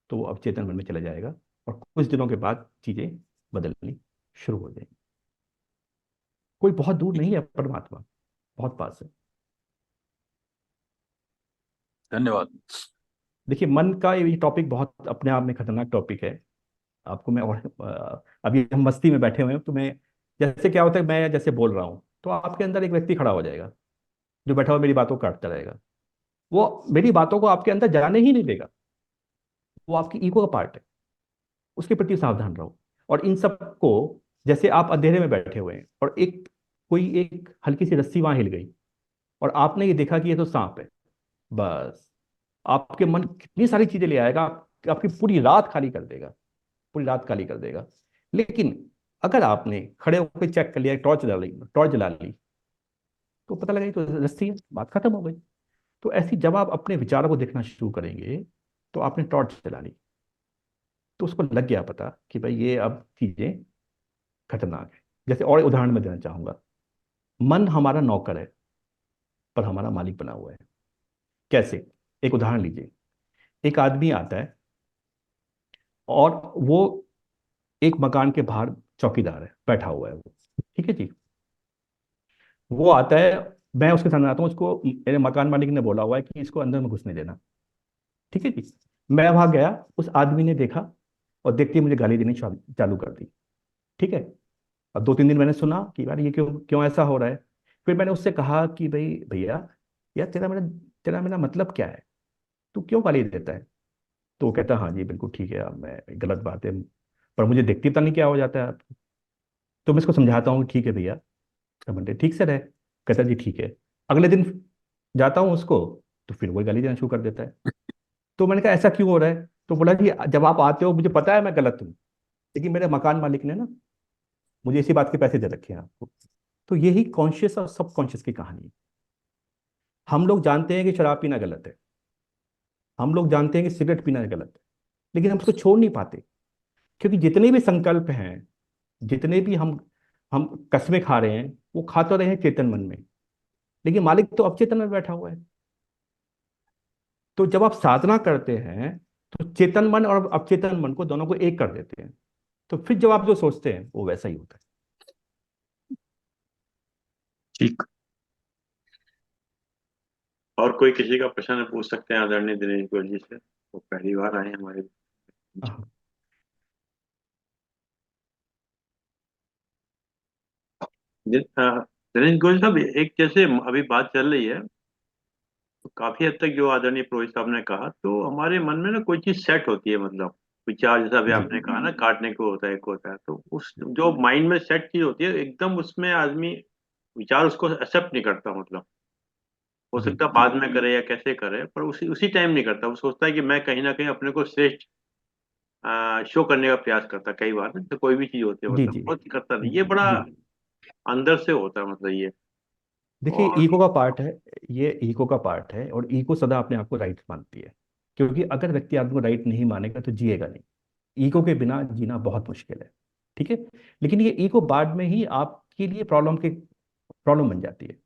Speaker 2: तो वो अवचेतन मन में चला जाएगा, और कुछ दिनों के बाद चीजें बदलनी शुरू हो जाएंगी। कोई बहुत दूर नहीं है परमात्मा, बहुत पास है।
Speaker 3: धन्यवाद।
Speaker 2: देखिए, मन का ये टॉपिक बहुत अपने आप में खतरनाक टॉपिक है। आपको मैं और अभी हम मस्ती में बैठे हुए हैं, तो मैं, जैसे क्या होता है, मैं जैसे बोल रहा हूँ तो आपके अंदर एक व्यक्ति खड़ा हो जाएगा जो बैठा हुआ मेरी बातों को काटता रहेगा। वो मेरी बातों को आपके अंदर जाने ही नहीं देगा। वो आपकी ईगो का पार्ट है, उसके प्रति सावधान रहो। और इन सब को, जैसे आप अंधेरे में बैठे हुए हैं और एक कोई एक हल्की सी रस्सी वहां हिल गई और आपने ये देखा कि ये तो सांप है, बस आपके मन कितनी सारी चीजें ले आएगा, आपकी पूरी रात खाली कर देगा, पूरी रात खाली कर देगा। लेकिन अगर आपने खड़े होकर चेक कर लिया, टॉर्च जला ली, तो पता लगा ये तो रस्सी है, बात खत्म हो गई। तो ऐसी जब आप अपने विचारों को देखना शुरू करेंगे, तो आपने टॉर्च जला ली, तो उसको लग गया पता कि भाई ये अब चीजें खतरनाक है। जैसे और उदाहरण मैं देना चाहूंगा, मन हमारा नौकर है पर हमारा मालिक बना हुआ है। कैसे? एक उदाहरण लीजिए। एक आदमी आता है और वो एक मकान के बाहर चौकीदार है, बैठा हुआ है वो। ठीक है जी। वो आता है, मैं उसके सामने आता हूँ, उसको मेरे मकान मालिक ने बोला हुआ है कि इसको अंदर में घुसने देना। ठीक है जी। मैं वहां गया, उस आदमी ने देखा और देखते ही मुझे गाली देनी चालू कर दी। ठीक है। अब 2 3 दिन मैंने सुना कि यार ये क्यों क्यों ऐसा हो रहा है। फिर मैंने उससे कहा कि भाई भैया, यार तेरा मेरा मतलब क्या है, तू क्यों गाली देता है? तो वो कहता हाँ जी बिल्कुल ठीक है, अब मैं, गलत बात है, पर मुझे देखती पता नहीं क्या हो जाता है आपको। तो मैं इसको समझाता हूँ, ठीक है भैया, इसका बंदे ठीक से रहे। कहता जी ठीक है। अगले दिन जाता हूँ उसको, तो फिर वही गाली देना शुरू कर देता है। तो मैंने कहा ऐसा क्यों हो रहा है? तो बोला कि जब आप आते हो मुझे पता है मैं गलत हूँ, लेकिन मेरे मकान मालिक ने ना मुझे इसी बात के पैसे दे रखे हैं आपको। तो यही कॉन्शियस और सबकॉन्शियस की कहानी है। हम लोग जानते हैं कि शराब पीना गलत है, हम लोग जानते हैं कि सिगरेट पीना गलत है, लेकिन हम उसको छोड़ नहीं पाते, क्योंकि जितने भी संकल्प हैं, जितने भी हम कस्में खा रहे हैं, वो खा तो रहे हैं चेतन मन में, लेकिन मालिक तो अवचेतन में बैठा हुआ है। तो जब आप साधना करते हैं तो चेतन मन और अवचेतन मन को दोनों को एक कर देते हैं। तो फिर जब आप जो सोचते हैं वो वैसा ही होता है।
Speaker 3: ठीक।
Speaker 1: और कोई किसी का प्रश्न पूछ सकते हैं आदरणीय दिनेश गोयल जी से, वो पहली बार आए हैं हमारे बीच में।
Speaker 2: हाँ।
Speaker 1: दिनेश गोयल साहब, एक जैसे अभी बात चल रही है, तो काफी हद तक जो आदरणीय पुरोहित साहब ने कहा, तो हमारे मन में ना कोई चीज सेट होती है, मतलब विचार, जैसा अभी
Speaker 2: जी
Speaker 1: आपने कहा ना, काटने को होता है, एक होता है, तो उस जो माइंड में सेट चीज होती है एकदम, उसमें आदमी विचार उसको एक्सेप्ट नहीं करता, मतलब हो
Speaker 2: जी
Speaker 1: सकता है
Speaker 2: जी
Speaker 1: बाद में करे या कैसे करे, पर उसी उसी टाइम नहीं करता। वो सोचता है कि मैं कहीं ना कहीं अपने को श्रेष्ठ शो करने का प्रयास करता है कई बार ना, तो कोई भी चीज होती है,
Speaker 2: जी
Speaker 1: मतलब
Speaker 2: जी
Speaker 1: बहुत करता नहीं, ये बड़ा
Speaker 2: जी।
Speaker 1: अंदर से होता है, मतलब ये।
Speaker 2: देखिए,
Speaker 1: और
Speaker 2: ईगो का पार्ट है। ये ईगो का पार्ट है, और ईगो सदा अपने आप को राइट मानती है। क्योंकि अगर व्यक्ति आदमी को राइट नहीं मानेगा तो जिएगा नहीं। ईगो के बिना जीना बहुत मुश्किल है। ठीक है। लेकिन ये ईगो बाद में ही आपके लिए प्रॉब्लम बन जाती है।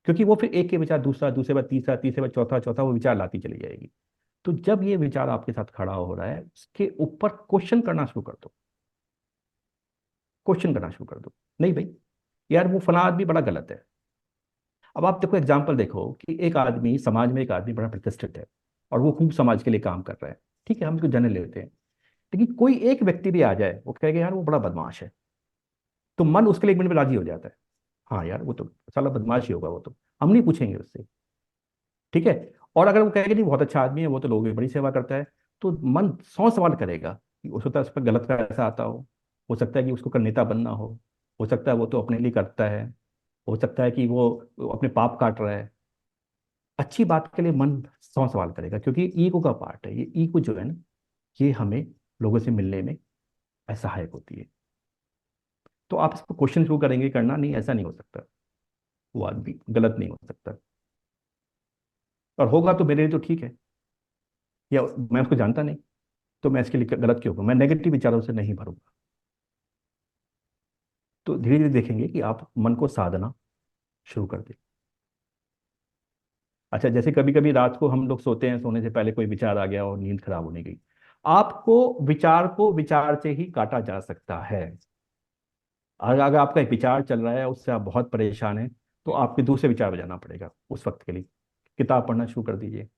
Speaker 2: क्योंकि वो फिर एक के विचार दूसरा, दूसरे बाद तीसरा, तीसरे बाद चौथा, चौथा वो विचार लाती चली जाएगी। तो जब ये विचार आपके साथ खड़ा हो रहा है, उसके ऊपर क्वेश्चन करना शुरू कर दो। क्वेश्चन करना शुरू कर दो। नहीं भाई, यार वो फला आदमी बड़ा गलत है। अब आप देखो, एग्जाम्पल देखो कि एक आदमी, समाज में एक आदमी बड़ा प्रतिष्ठित है, और वो खूब समाज के लिए काम कर रहा है। ठीक है, हम इसको जन लेते हैं। लेकिन कोई एक व्यक्ति भी आ जाए, वो कहेगा यार वो बड़ा बदमाश है, तो मन उसके लिए एक मिनट में राजी हो जाता है। हाँ यार, वो तो साला बदमाश ही होगा, वो तो हम नहीं पूछेंगे उससे। ठीक है। और अगर वो कहेगा नहीं बहुत अच्छा आदमी है, वो तो लोगों की बड़ी सेवा करता है, तो मन 100 सवाल करेगा कि हो सकता है उस पर गलत का ऐसा आता हो सकता है कि उसको कल नेता बनना हो सकता है वो तो अपने लिए करता है, हो सकता है कि वो अपने पाप काट रहा है। अच्छी बात के लिए मन 100 सवाल करेगा, क्योंकि ईगो का पार्ट है। ये ईगो जो है ना, ये हमें लोगों से मिलने में असहायक होती है। तो आप इसको क्वेश्चन शुरू करेंगे करना, नहीं ऐसा नहीं हो सकता, वो आदमी गलत नहीं हो सकता, और होगा तो मेरे लिए तो ठीक है, या मैं उसको जानता नहीं, तो मैं इसके लिए गलत क्यों हूँ, मैं नेगेटिव विचारों से नहीं भरूंगा। तो धीरे धीरे देखेंगे कि आप मन को साधना शुरू कर दें। अच्छा, जैसे कभी कभी रात को हम लोग सोते हैं, सोने से पहले कोई विचार आ गया और नींद खराब होने गई। आपको विचार को विचार से ही काटा जा सकता है। अगर आपका एक विचार चल रहा है, उससे आप बहुत परेशान हैं, तो आपके दूसरे विचार में जाना पड़ेगा उस वक्त के लिए। किताब पढ़ना शुरू कर दीजिए,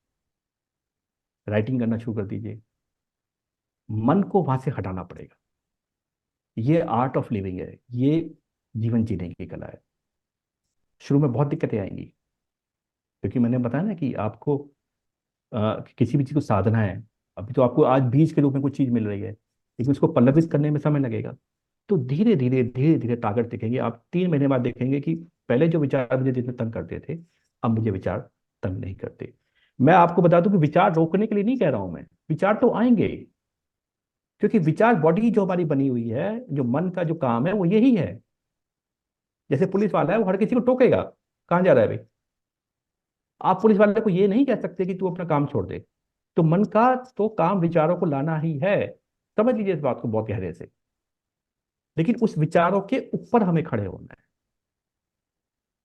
Speaker 2: राइटिंग करना शुरू कर दीजिए। मन को वहां से हटाना पड़ेगा। ये आर्ट ऑफ लिविंग है, ये जीवन जीने की कला है। शुरू में बहुत दिक्कतें आएंगी, क्योंकि मैंने बताया ना कि आपको किसी भी चीज़ को साधना है। अभी तो आपको आज बीज के रूप में कुछ चीज़ मिल रही है, लेकिन उसको पल्लवित करने में समय लगेगा। तो धीरे धीरे धीरे धीरे ताकत दिखेंगे। आप 3 महीने बाद देखेंगे कि पहले जो विचार मुझे जितने तंग करते थे, अब मुझे विचार तंग नहीं करते। मैं आपको बता दूं कि विचार रोकने के लिए नहीं कह रहा हूं मैं, विचार तो आएंगे। क्योंकि विचार बॉडी जो हमारी बनी हुई है, जो मन का जो काम है वो यही है। जैसे पुलिस वाला है, वो हर किसी को टोकेगा, कहाँ जा रहा है भाई। आप पुलिस वाले को ये नहीं कह सकते कि तू अपना काम छोड़ दे। तो मन का तो काम विचारों को लाना ही है। समझ लीजिए इस बात को बहुत गहरे से। लेकिन उस विचारों के ऊपर हमें खड़े होना है।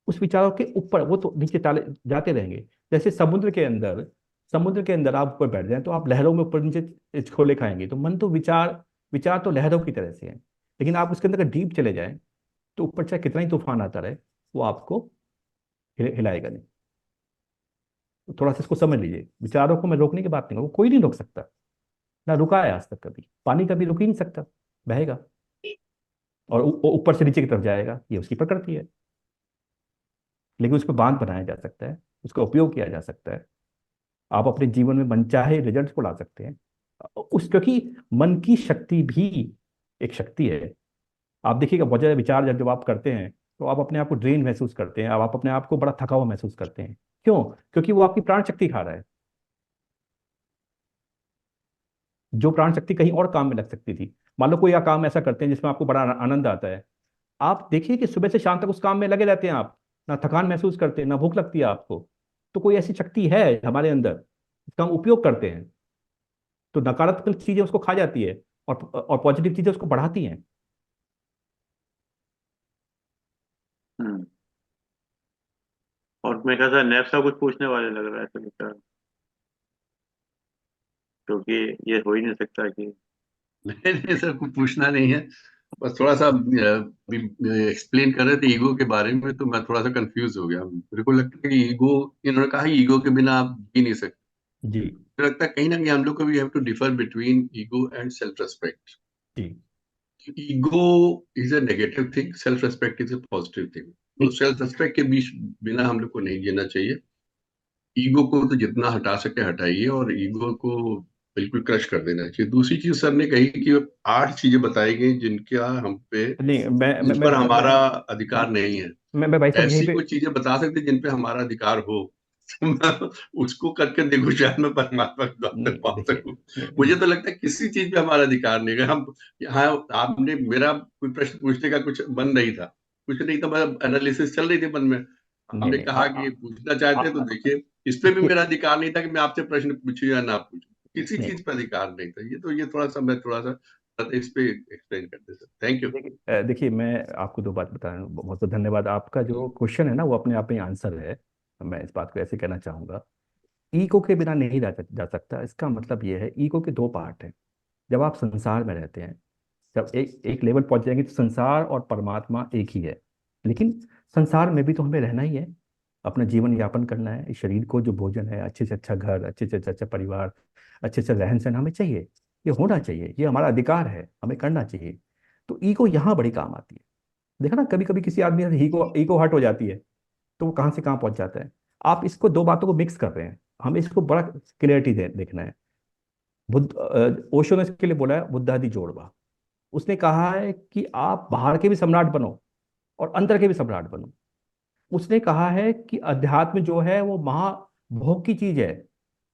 Speaker 2: उस विचारों के ऊपर, वो तो नीचे जाते रहेंगे। जैसे समुद्र के अंदर आप ऊपर बैठ जाए, तो आप लहरों में ऊपर नीचे छोले खाएंगे। तो मन तो विचार विचार तो लहरों की तरह से है। लेकिन आप उसके अंदर डीप चले जाएं, तो ऊपर चाहे कितना ही तूफान आता रहे, वो आपको हिलाएगा नहीं। तो थोड़ा सा इसको समझ लीजिए। विचारों को मैं रोकने की बात नहीं, वो कोई नहीं रोक सकता। ना रुका है आज तक कभी। पानी कभी रुक ही नहीं सकता, बहेगा, और ऊपर से नीचे की तरफ जाएगा, ये उसकी प्रकृति है। लेकिन उस पर बांध बनाया जा सकता है, उसका उपयोग किया जा सकता है। आप अपने जीवन में मनचाहे रिजल्ट को ला सकते हैं। क्योंकि मन की शक्ति भी एक शक्ति है। आप देखिएगा, बहुत ज्यादा विचार जब जब आप करते हैं, तो आप अपने आप को ड्रेन महसूस करते हैं, आप अपने आप को बड़ा थका हुआ महसूस करते हैं। क्यों? क्योंकि वो आपकी प्राण शक्ति खा रहा है। जो प्राण शक्ति कहीं और काम में लग सकती थी। मान लो कोई काम ऐसा करते हैं जिसमें आपको बड़ा आनंद आता है। आप देखिए कि सुबह से शाम तक उस काम में लगे रहते हैं आप, ना थकान महसूस करते हैं, ना भूख लगती है आपको। तो कोई ऐसी शक्ति है हमारे अंदर, इसका हम उपयोग करते हैं। तो नकारात्मक चीजें उसको खा जाती है, और पॉजिटिव चीजें उसको बढ़ाती हैं।
Speaker 1: हम्म। और मैं कहा था, नैब साहब कुछ पूछने वाले लग रहा है, तो बेचारा क्योंकि ये हो ही नहीं सकता कि
Speaker 4: नहीं नहीं सर, कुछ पूछना नहीं है, बस थोड़ा सा एक्सप्लेन कर रहे थे ईगो के बारे में, तो मैं थोड़ा सा कंफ्यूज हो गया। मेरे को लगता है कि ईगो, इन्होंने कहा ईगो के बिना आप जी नहीं सकते।
Speaker 2: जी
Speaker 4: मुझे लगता है कहीं ना कहीं हम लोग को we have to differ between ego and self respect.
Speaker 2: जी
Speaker 4: ego is a negative thing, self respect is a positive thing. तो सेल्फ रेस्पेक्ट के बीच बिना हम लोग को नहीं जीना चाहिए। ईगो को तो जितना हटा सके हटाइए, और ईगो को बिल्कुल क्रश कर देना चाहिए। दूसरी चीज सर ने कही कि 8 चीजें बताई गई जिनका हम पे,
Speaker 2: नहीं
Speaker 4: जिन पर हमारा अधिकार नहीं है।
Speaker 2: मैं भाई साहब यहीं
Speaker 4: ऐसी
Speaker 2: पे
Speaker 4: कुछ चीजें बता सकते जिन पे हमारा अधिकार हो तो मैं उसको करके देखो, शायद मैं परमात्मा के द्वार पे
Speaker 2: नहीं
Speaker 4: पहुंच
Speaker 2: देखिए
Speaker 4: सकूं।
Speaker 2: नहीं,
Speaker 4: मुझे तो लगता है किसी चीज पे हमारा अधिकार नहीं है। हम, हाँ, आपने मेरा कोई प्रश्न पूछने का कुछ मन नहीं था, कुछ नहीं था, मतलब एनालिसिस चल रही थी मन में।
Speaker 2: नहीं
Speaker 4: आपने
Speaker 2: नहीं
Speaker 4: कहा कि पूछना चाहते हैं तो देखिए, इस पे भी
Speaker 2: देखिए
Speaker 4: मेरा अधिकार नहीं था कि मैं आपसे प्रश्न पूछूं या ना पूछूं। किसी
Speaker 2: नहीं
Speaker 4: चीज पे अधिकार नहीं था। ये थोड़ा सा मैं थोड़ा सा इस पे एक्सप्लेन करते सर। Thank you.
Speaker 2: देखिए मैं आपको दो बात बता रहा हूँ, बहुत बहुत धन्यवाद। आपका जो क्वेश्चन है ना वो अपने आप में आंसर है। मैं इस बात को ऐसे कहना चाहूंगा, ईगो के बिना नहीं जा सकता। इसका मतलब ये है, ईगो के दो पार्ट हैं। जब आप संसार में रहते हैं, जब एक एक लेवल पहुंच जाएंगे तो संसार और परमात्मा एक ही है। लेकिन संसार में भी तो हमें रहना ही है, अपना जीवन यापन करना है। इस शरीर को जो भोजन है, अच्छे से अच्छा घर, अच्छे से अच्छा परिवार, अच्छे से रहन सहन हमें चाहिए। ये होना चाहिए, ये हमारा अधिकार है, हमें करना चाहिए। तो ईगो यहाँ बड़ी काम आती है। देखा ना, कभी कभी किसी आदमी से ईगो ईगो हर्ट हो जाती है तो वो कहाँ से कहाँ पहुंच जाता है। आप इसको दो बातों को मिक्स कर रहे हैं, हमें इसको बड़ा क्लियरिटी देखना है। बुद्ध ओशो ने इसके लिए बोला है बुद्धादि जोड़वा। उसने कहा है कि आप बाहर के भी सम्राट बनो और अंदर के भी सम्राट बनो। उसने कहा है कि अध्यात्म जो है वो महाभोग की चीज है।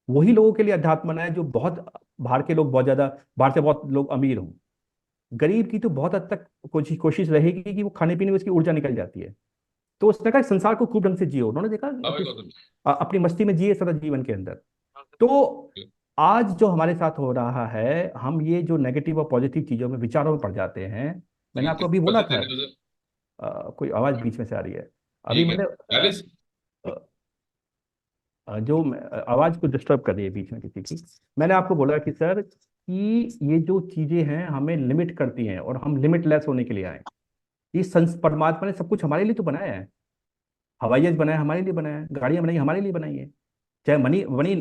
Speaker 2: वही लोगों के लिए अध्यात्म है जो बहुत, बाहर के लोग बहुत ज्यादा, बाहर से बहुत लोग अमीर हों। गरीब की तो बहुत हद तक कोशिश कोशिश रहेगी कि वो खाने पीने में उसकी ऊर्जा निकल जाती है। तो उसने कहा संसार को खूब ढंग से जियो। उन्होंने देखा अपनी मस्ती में जिए सदा जीवन के अंदर। तो आज जो हमारे साथ हो रहा है, हम ये जो नेगेटिव और पॉजिटिव चीजों में, विचारों में पड़ जाते हैं। मैंने आपको अभी बोला था, कोई आवाज बीच में से आ रही है। अभी मैंने अ, आवाज को डिस्टर्ब कर रही है बीच में किसी की। मैंने आपको बोला कि सर कि ये जो चीजें हैं हमें लिमिट करती हैं और हम लिमिटलेस होने के लिए आए। ये संस परमात्मा ने सब कुछ हमारे लिए तो बनाया है। हवाई जहाज बनाया हमारे लिए, बनाया है गाड़ियां बनाई हमारे लिए बनाई है, चाहे मनी मनी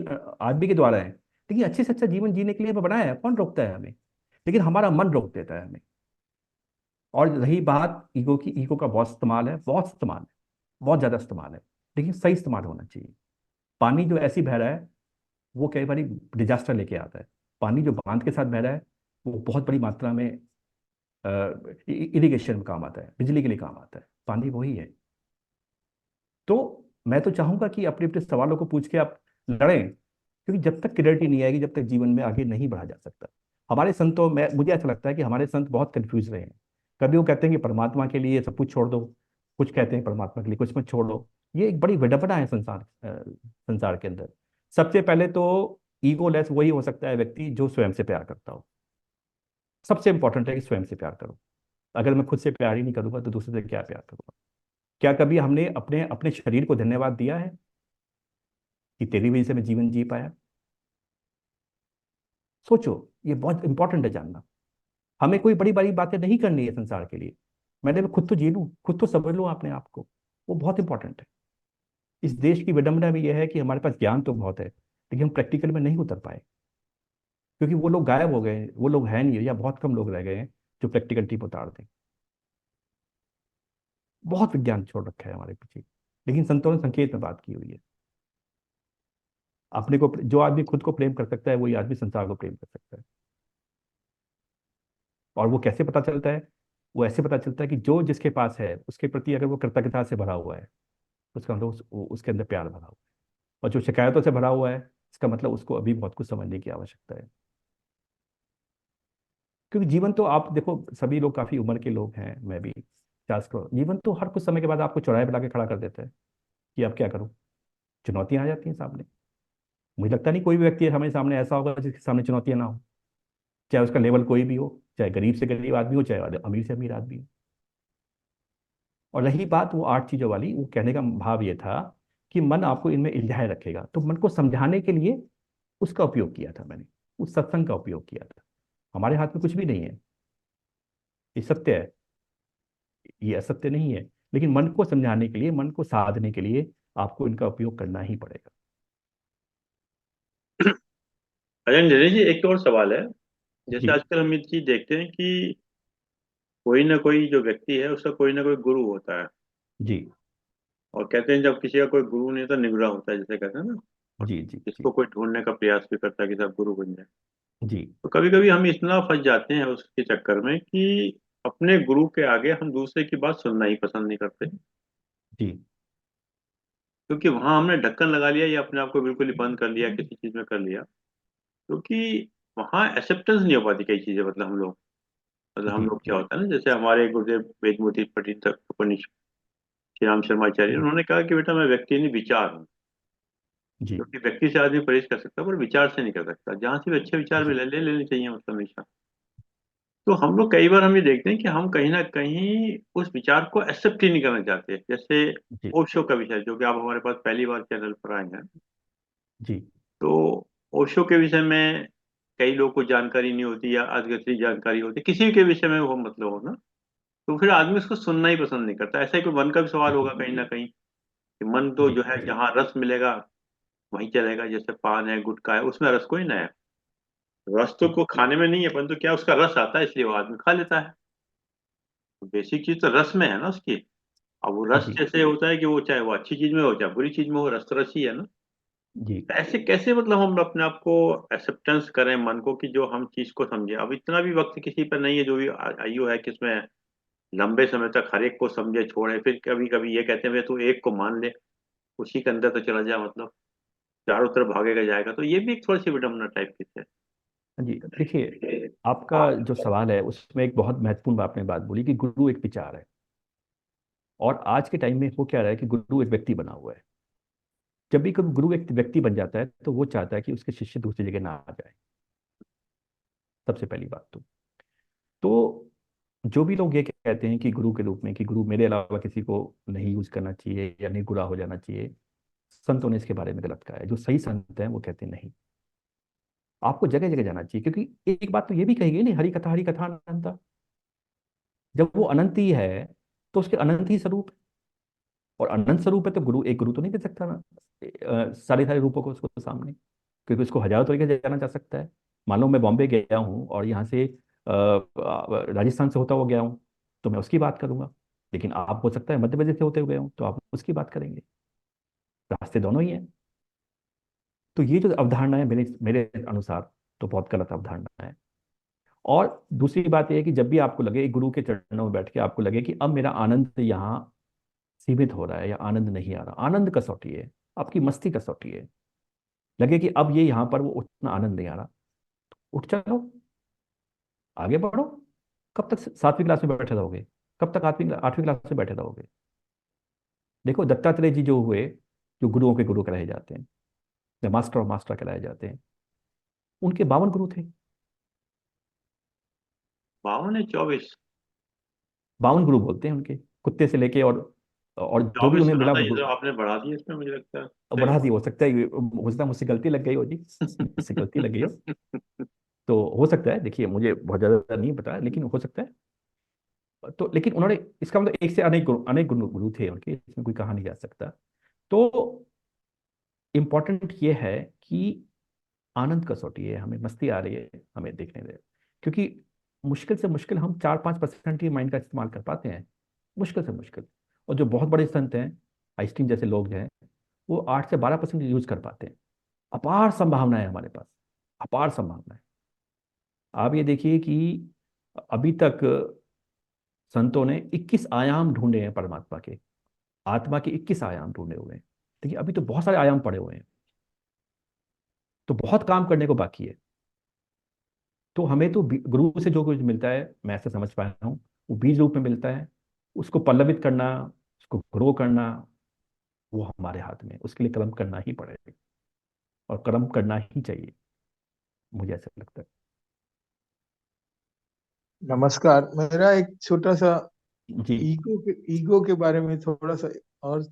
Speaker 2: आदमी के द्वारा है। लेकिन अच्छे से अच्छा जीवन जीने के लिए हमें बनाया है, कौन रोकता है हमें? लेकिन हमारा मन रोक देता है हमें। और रही बात ईगो की, ईगो का बहुत इस्तेमाल है, बहुत इस्तेमाल है, बहुत ज्यादा इस्तेमाल है। लेकिन सही इस्तेमाल होना चाहिए। पानी जो ऐसी बह रहा है वो कई बार डिजास्टर लेके आता है। पानी जो बांध के साथ बह रहा है वो बहुत बड़ी मात्रा में इरिगेशन में काम आता है, बिजली के लिए काम आता है। पानी वही है। तो मैं तो चाहूंगा कि अपने अपने सवालों को पूछ के आप लड़ें, क्योंकि जब तक क्लियरिटी नहीं आएगी, जब तक जीवन में आगे नहीं बढ़ा जा सकता। हमारे संतों में मुझे ऐसा लगता है कि हमारे संत बहुत कंफ्यूज रहे हैं। कभी वो कहते हैं कि परमात्मा के लिए सब कुछ छोड़ दो, कुछ कहते हैं परमात्मा के लिए कुछ मत छोड़ो। ये एक बड़ी विडंबना है संसार के अंदर। सबसे पहले तो ईगो लेस वही हो सकता है व्यक्ति जो स्वयं से प्यार करता हो। सबसे इंपॉर्टेंट है कि स्वयं से प्यार करो। अगर मैं खुद से प्यार ही नहीं करूंगा तो दूसरे से क्या प्यार करूंगा? क्या कभी हमने अपने अपने शरीर को धन्यवाद दिया है कि तेरी वजह से मैं जीवन जी पाया? सोचो, ये बहुत इंपॉर्टेंट है जानना। हमें कोई बड़ी बड़ी बातें नहीं करनी है संसार के लिए। मैं खुद तो जी लूं, खुद तो समझ लूं अपने आप को, वो बहुत इंपॉर्टेंट है। इस देश की विडंबना भी यह है कि हमारे पास ज्ञान तो बहुत है लेकिन हम प्रैक्टिकल में नहीं उतर पाए, क्योंकि वो लोग गायब हो गए, वो लोग हैं नहीं, या बहुत कम लोग रह गए हैं जो प्रैक्टिकल टिप उतार दें। बहुत विज्ञान छोड़ रखा है हमारे पीछे, लेकिन संतों ने संकेत में बात की हुई है। अपने को, जो आदमी खुद को प्रेम कर सकता है वही आदमी संसार को प्रेम कर सकता है। और वो कैसे पता चलता है? वो ऐसे पता चलता है कि जो जिसके पास है उसके प्रति अगर वो कृतज्ञता से भरा हुआ है, उसका मतलब उसके अंदर प्यार भरा हुआ है। और जो शिकायतों से भरा हुआ है, इसका मतलब उसको अभी बहुत कुछ समझने की आवश्यकता है। क्योंकि जीवन तो आप देखो, सभी लोग काफी उम्र के लोग हैं, मैं भी 50 करोड़। जीवन तो हर कुछ समय के बाद आपको चौराहे पर लाके खड़ा कर देता है कि अब क्या करूं। चुनौतियां आ जाती हैं सामने। मुझे लगता नहीं कोई भी व्यक्ति हमारे सामने ऐसा होगा जिसके सामने चुनौतियां ना हो, चाहे उसका लेवल कोई भी हो, चाहे गरीब से गरीब आदमी हो, चाहे अमीर से अमीर आदमी हो। और रही बात वो 8 चीजों वाली, वो कहने का भाव ये था कि मन आपको इनमें इल्झाए रखेगा, तो मन को समझाने के लिए उसका उपयोग किया था मैंने। उस सत्संग का उपयोग किया था। हमारे हाथ में कुछ भी नहीं है, ये सत्य है, ये असत्य नहीं है, लेकिन मन को समझाने के लिए, मन को साधने के लिए आपको इनका उपयोग करना ही पड़ेगा।
Speaker 1: अच्छा नीरज जी, एक और सवाल है। जैसे
Speaker 2: जी
Speaker 1: आजकल हम ये चीज देखते हैं कि कोई ना कोई जो व्यक्ति है उसका कोई ना कोई गुरु होता है।
Speaker 2: जी
Speaker 1: और कहते हैं जब किसी का कोई गुरु नहीं होता निगुरा होता है, जैसे कहते हैं ना। और
Speaker 2: जी जी
Speaker 1: इसको
Speaker 2: जी
Speaker 1: कोई ढूंढने का प्रयास भी करता है कि सब गुरु बन जाए।
Speaker 2: जी
Speaker 1: तो कभी कभी हम इतना फंस जाते हैं उसके चक्कर में कि अपने गुरु के आगे हम दूसरे की बात सुनना ही पसंद नहीं करते,
Speaker 2: जी
Speaker 1: क्योंकि वहां हमने ढक्कन लगा लिया या अपने आप को बिल्कुल ही बंद कर लिया, किसी चीज में कर लिया। क्योंकि वहां एक्सेप्टेंस नहीं हो पाती कई चीजें। मतलब हम
Speaker 2: जी
Speaker 1: लोग क्या
Speaker 2: जी
Speaker 1: होता है ना, जैसे हमारे गुरुदेव वेदमूर्ति पंडित उपनिषद श्री राम शर्माचार्य,
Speaker 2: जी
Speaker 1: उन्होंने कहा कि बेटा मैं व्यक्ति नहीं विचार हूँ।
Speaker 2: जी
Speaker 1: क्योंकि व्यक्ति से आदमी परहेज कर सकता है पर विचार से नहीं कर सकता। जहां से भी अच्छे विचार
Speaker 2: जी
Speaker 1: मिले ले लेने चाहिए, मतलब हमेशा। तो हम लोग कई बार हम ये देखते हैं कि हम कहीं ना कहीं उस विचार को एक्सेप्ट ही नहीं करना चाहते। जैसे
Speaker 2: जी
Speaker 1: ओशो का विषय, जो कि आप हमारे पास पहली बार चैनल पर आए हैं।
Speaker 2: जी
Speaker 1: तो ओशो के विषय में कई लोगों को जानकारी नहीं होती या अधगति जानकारी होती, किसी के विषय में वो मतलब हो ना, तो फिर आदमी उसको सुनना ही पसंद नहीं करता। ऐसा ही कोई मन का भी सवाल होगा कहीं ना कहीं, कि मन तो
Speaker 2: जी
Speaker 1: जो है
Speaker 2: जी
Speaker 1: जहाँ रस मिलेगा वहीं चलेगा। जैसे पान है, गुटखा है, उसमें रस कोई ना है। रस तो को खाने में नहीं है, परंतु क्या उसका रस आता है इसलिए वो आदमी खा लेता है। तो बेसिक चीज तो रस में है ना उसकी। अब वो रस
Speaker 2: जी
Speaker 1: जैसे होता है कि वो चाहे वो अच्छी चीज में हो चाहे बुरी चीज में हो, रस तो रस ही है ना।
Speaker 2: जी
Speaker 1: तो ऐसे कैसे मतलब हम अपने आप को एक्सेप्टेंस करें मन को, कि जो हम चीज को समझे। अब इतना भी वक्त किसी पर नहीं है जो भी आयु है कि इसमें लंबे समय तक हर एक को समझे छोड़े। फिर कभी कभी ये कहते हैं "वे तू एक को मान ले, उसी के अंदर तो चला जा, मतलब चारों तरफ भागेगा जाएगा"। तो ये भी एक थोड़ी सी विडम्बना टाइप की है।
Speaker 2: जी देखिए, आपका जो सवाल है उसमें एक बहुत महत्वपूर्ण आपने बात बोली कि गुरु एक विचार है। और आज के टाइम में हो क्या रहा है कि गुरु एक व्यक्ति बना हुआ है। जब भी कोई गुरु एक व्यक्ति बन जाता है तो वो चाहता है कि उसके शिष्य दूसरी जगह ना आ जाए। सबसे पहली बात तो जो भी लोग ये कहते हैं कि गुरु के रूप में, कि गुरु मेरे अलावा किसी को नहीं यूज करना चाहिए या निर्गुणा हो जाना चाहिए, संतों ने इसके बारे में गलत कहा है। जो सही संत हैं वो कहते हैं नहीं, आपको जगह जगह जाना चाहिए। क्योंकि एक बात तो ये भी कहेंगे नहीं, हरि कथा अनंता। जब वो अनंत ही है तो उसके अनंत ही स्वरूप है। और अनंत स्वरूप है तो गुरु, एक गुरु तो नहीं दे सकता ना सारे सारे रूपों को उसको सामने, क्योंकि उसको हजारों तरीके से जाना जा सकता है। मान लो मैं बॉम्बे गया हूँ और यहाँ से राजस्थान से होता हुआ गया हूँ, तो मैं उसकी बात करूंगा। लेकिन आप हो सकता है मध्य प्रदेश से होते हुए हूँ तो आप उसकी बात करेंगे। रास्ते दोनों ही हैं। तो ये जो अवधारणा है मेरे मेरे अनुसार तो बहुत गलत अवधारणा है। और दूसरी बात यह है कि जब भी आपको लगे एक गुरु के चरणों में बैठ के आपको लगे कि अब मेरा आनंद यहाँ सीमित हो रहा है या आनंद नहीं आ रहा, आनंद कसौटी है, आपकी मस्ती कसौटी है, लगे कि अब ये यहाँ पर वो उतना आनंद नहीं आ रहा, उठ चलो, आगे बढ़ो। कब तक 7वीं क्लास में बैठे रहोगे? कब तक 8वीं क्लास में बैठे रहोगे? देखो दत्तात्रेय जी जो हुए, जो गुरुओं के गुरु कहे जाते हैं, जो मास्टर ऑफ मास्टर कहलाए जाते हैं, उनके 52 गुरु थे।
Speaker 1: 52 है 24?
Speaker 2: 52 गुरु बोलते हैं उनके, कुत्ते से लेके और जो भी
Speaker 1: 24
Speaker 2: उन्हें
Speaker 1: सुना
Speaker 2: मिला
Speaker 1: था,
Speaker 2: वो
Speaker 1: ये तो
Speaker 2: गुरु।
Speaker 1: आपने बढ़ा दिया इसमें मुझे लगता है
Speaker 2: अब
Speaker 1: सही।
Speaker 2: बढ़ा दी, हो सकता है मुझसे गलती लग गई हो जी, मुझसे गलती लग गई हो। तो हो सकता है, देखिए मुझे बहुत ज्यादा नहीं पता लेकिन हो सकता है। तो लेकिन उन्होंने, इसका मतलब एक से अनेक गुरु थे उनके, इसमें कोई कहा नहीं जा सकता। तो इम्पोर्टेंट ये है कि आनंद कसौटी है, हमें मस्ती आ रही है, हमें देखने दे। क्योंकि मुश्किल से मुश्किल हम 4-5% ही माइंड का इस्तेमाल कर पाते हैं, मुश्किल से मुश्किल। और जो बहुत बड़े संत हैं, आइंस्टीन जैसे लोग हैं, वो 8 से 12% यूज कर पाते हैं। अपार संभावना है हमारे पास, अपार संभावना है। आप ये देखिए कि अभी तक संतों ने 21 आयाम ढूंढे हैं परमात्मा के, आत्मा के 21 आयाम ढूंढे हुए हैं। देखिए अभी तो बहुत सारे आयाम पड़े हुए हैं, तो बहुत काम करने को बाकी है। तो हमें तो गुरु से जो कुछ मिलता है, मैं ऐसा समझ पाया हूँ, वो बीज रूप में मिलता है। उसको पल्लवित करना, उसको ग्रो करना, वो हमारे हाथ में, उसके लिए कर्म करना ही पड़ेगा और कर्म करना ही चाहिए, मुझे ऐसा लगता है।
Speaker 5: नमस्कार। मेरा एक छोटा सा
Speaker 2: जी
Speaker 5: ईगो के बारे में थोड़ा सा और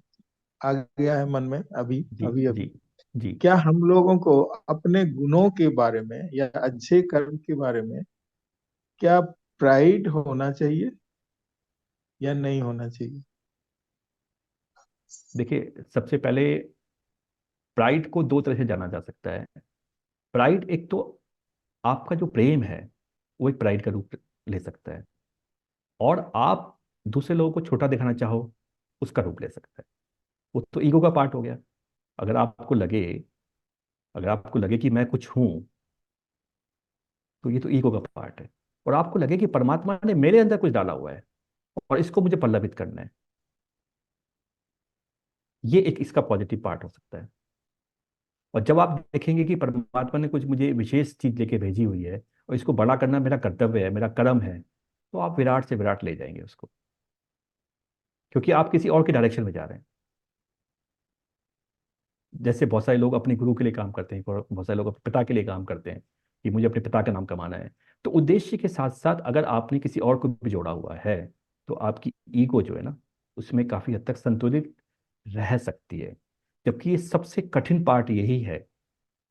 Speaker 5: आ गया है मन में अभी
Speaker 2: जी
Speaker 5: अभी
Speaker 2: जी
Speaker 5: अभी
Speaker 2: जी।
Speaker 5: क्या हम लोगों को अपने गुणों के बारे में या अच्छे कर्म के बारे में क्या प्राइड होना चाहिए या नहीं होना चाहिए?
Speaker 2: देखिए, सबसे पहले प्राइड को दो तरह से जाना जा सकता है। प्राइड, एक तो आपका जो प्रेम है वो एक प्राइड का रूप ले सकता है, और आप दूसरे लोगों को छोटा दिखाना चाहो उसका रूप ले सकता है। वो तो ईगो का पार्ट हो गया। अगर आपको लगे अगर आपको लगे कि मैं कुछ हूं, तो ये तो ईगो का पार्ट है। और आपको लगे कि परमात्मा ने मेरे अंदर कुछ डाला हुआ है और इसको मुझे पल्लवित करना है, ये एक इसका पॉजिटिव पार्ट हो सकता है। और जब आप देखेंगे कि परमात्मा ने कुछ मुझे विशेष चीज लेके भेजी हुई है और इसको बड़ा करना मेरा कर्तव्य है, मेरा कर्म है, तो आप विराट से विराट ले जाएंगे उसको, क्योंकि आप किसी और के डायरेक्शन में जा रहे हैं। जैसे बहुत सारे लोग अपने गुरु के लिए काम करते हैं, और बहुत सारे लोग अपने पिता के लिए काम करते हैं कि मुझे अपने पिता का नाम कमाना है। तो उद्देश्य के साथ साथ अगर आपने किसी और को भी जोड़ा हुआ है, तो आपकी ईगो जो है ना, उसमें काफी हद तक संतुलित रह सकती है। जबकि ये सबसे कठिन पार्ट यही है,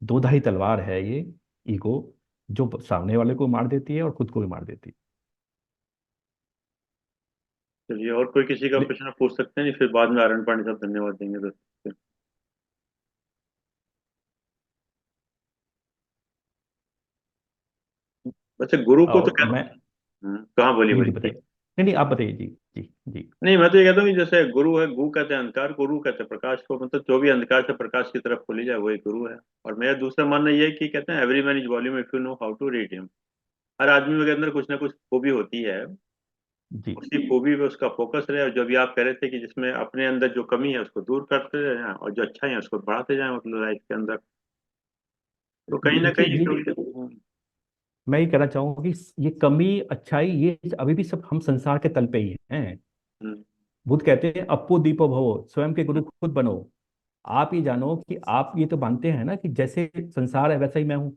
Speaker 2: दो धारी तलवार है ये ईगो, जो सामने वाले को मार देती है और खुद को भी मार देती
Speaker 1: चलिए, और कोई किसी का
Speaker 2: है।
Speaker 1: प्रश्न पूछ सकते हैं, नहीं फिर बाद में आनंद पांडे साहब धन्यवाद देंगे तो। वैसे गुरु को तो
Speaker 2: और
Speaker 1: कहते
Speaker 2: मैं
Speaker 1: हैं। कहाँ, बोली
Speaker 2: जी जी
Speaker 1: बोली।
Speaker 2: बताइए। नहीं नहीं, आप बताइए जी। जी जी।
Speaker 1: नहीं, मैं तो ये कहता हूँ कि जैसे गुरु है, गु कहते हैं अंधकार, गुरु कहते हैं प्रकाश को, मतलब जो भी अंधकार से प्रकाश की तरफ खोली जाए वही गुरु है। और मेरा दूसरा मानना ये है कि कहते हैं every man is volume if you know how to read him. हर आदमी के अंदर कुछ ना कुछ खूबी होती है,
Speaker 2: जी
Speaker 1: उसी खूबी पे उसका फोकस रहे, और जो भी आप कह रहे थे कि जिसमें अपने अंदर जो कमी है उसको दूर करते जाएं और जो अच्छा है उसको बढ़ाते जाएं मतलब लाइफ के अंदर। तो कहीं ना
Speaker 2: देखिए,
Speaker 1: कहीं
Speaker 2: ये जो मैं ये कहना चाहूंगा कि ये कमी अच्छाई ये अभी भी सब हम संसार के तल पे ही हैं।
Speaker 1: हम्म,
Speaker 2: बुद्ध कहते हैं अप्पो दीपो भवो, स्वयं के गुरु खुद बनो। आप ये जानो कि आप ये तो मानते हैं ना कि जैसे संसार है वैसा ही मैं हूँ,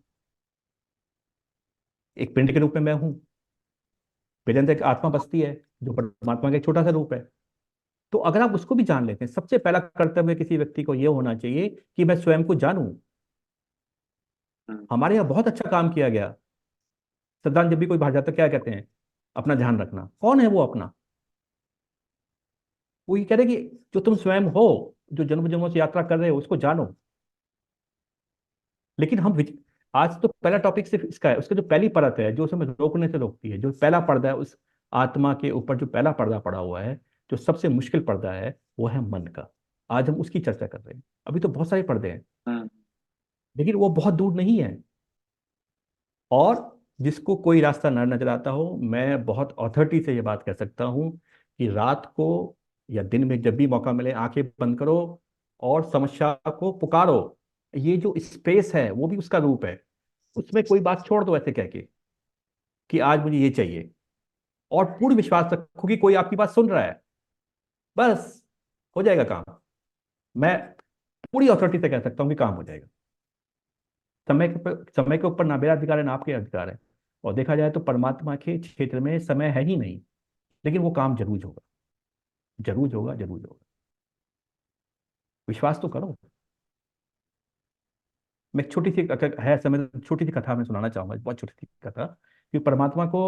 Speaker 2: एक पिंड के रूप में मैं हूँ। मेरे अंदर एक आत्मा बसती है जो परमात्मा का एक छोटा सा रूप है। तो अगर आप उसको भी जान लेते हैं, सबसे पहला कर्तव्य किसी व्यक्ति को यह होना चाहिए कि मैं स्वयं को जानूं।
Speaker 1: हम्म,
Speaker 2: हमारे यहाँ बहुत अच्छा काम किया गया। श्रद्धांजलि जब भी कोई बाहर जाता है क्या कहते हैं? अपना ध्यान रखना। कौन है वो अपना? वो ये कह रहे कि जो तुम स्वयं हो, जो जन्म जन्मों से यात्रा कर रहे हो, उसको जानो। लेकिन आज तो पहला टॉपिक सिर्फ इसका है, उसका जो पहली परत है जो हमें रोकने से रोकती है, जो पहला पर्दा है उस आत्मा के ऊपर, जो पहला पर्दा पड़ा हुआ है, जो सबसे मुश्किल पर्दा है, वो है मन का। आज हम उसकी चर्चा कर रहे हैं। अभी तो बहुत सारे पर्दे हैं,
Speaker 1: हम्म,
Speaker 2: लेकिन वो बहुत दूर नहीं है। और जिसको कोई रास्ता न नजर आता हो, मैं बहुत ऑथोरिटी से ये बात कह सकता हूँ कि रात को या दिन में जब भी मौका मिले, आंखें बंद करो और समस्या को पुकारो। ये जो स्पेस है वो भी उसका रूप है। उसमें कोई बात छोड़ दो ऐसे कह के कि आज मुझे ये चाहिए, और पूर्ण विश्वास रखो कि कोई आपकी बात सुन रहा है। बस हो जाएगा काम। मैं पूरी अथॉरिटी से कह सकता हूँ कि काम हो जाएगा। समय के ऊपर ना मेरा अधिकार है ना आपके अधिकार है। और देखा जाए तो परमात्मा के क्षेत्र में समय है ही नहीं, लेकिन वो काम जरूर होगा, जरूर होगा, जरूर होगा। विश्वास तो करो। मैं छोटी सी है समय, छोटी सी कथा मैं सुनाना चाहूंगा, बहुत छोटी सी कथा। कि परमात्मा को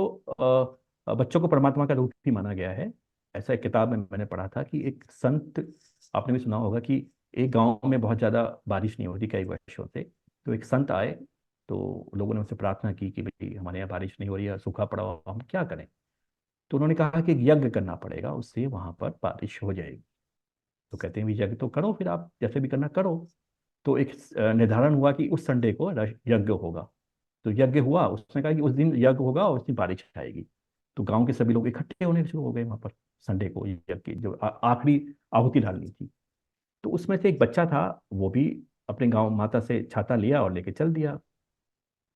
Speaker 2: बच्चों को परमात्मा का रूप ही माना गया है। ऐसा एक किताब में मैंने पढ़ा था कि एक संत, आपने भी सुना होगा कि एक गांव में बहुत ज्यादा बारिश नहीं हो रही कई वर्षों से। तो एक संत आए, तो लोगों ने उनसे प्रार्थना की कि भाई हमारे यहाँ बारिश नहीं हो रही है, सूखा पड़ा हुआ, हम क्या करें? तो उन्होंने कहा कि एक यज्ञ करना पड़ेगा, उससे वहां पर बारिश हो जाएगी। तो कहते हैं भी यज्ञ तो करो, फिर आप जैसे भी करना करो। तो एक निर्धारण हुआ कि उस संडे को यज्ञ होगा। तो यज्ञ हुआ, उसने कहा कि उस दिन यज्ञ होगा और उस दिन बारिश आएगी। तो गांव के सभी लोग इकट्ठे होने शुरू हो गए वहां पर। संडे को यज्ञ की जो आखिरी आहुति डालनी थी। तो उसमें से एक बच्चा था, वो भी अपने गांव माता से छाता लिया और लेके चल दिया।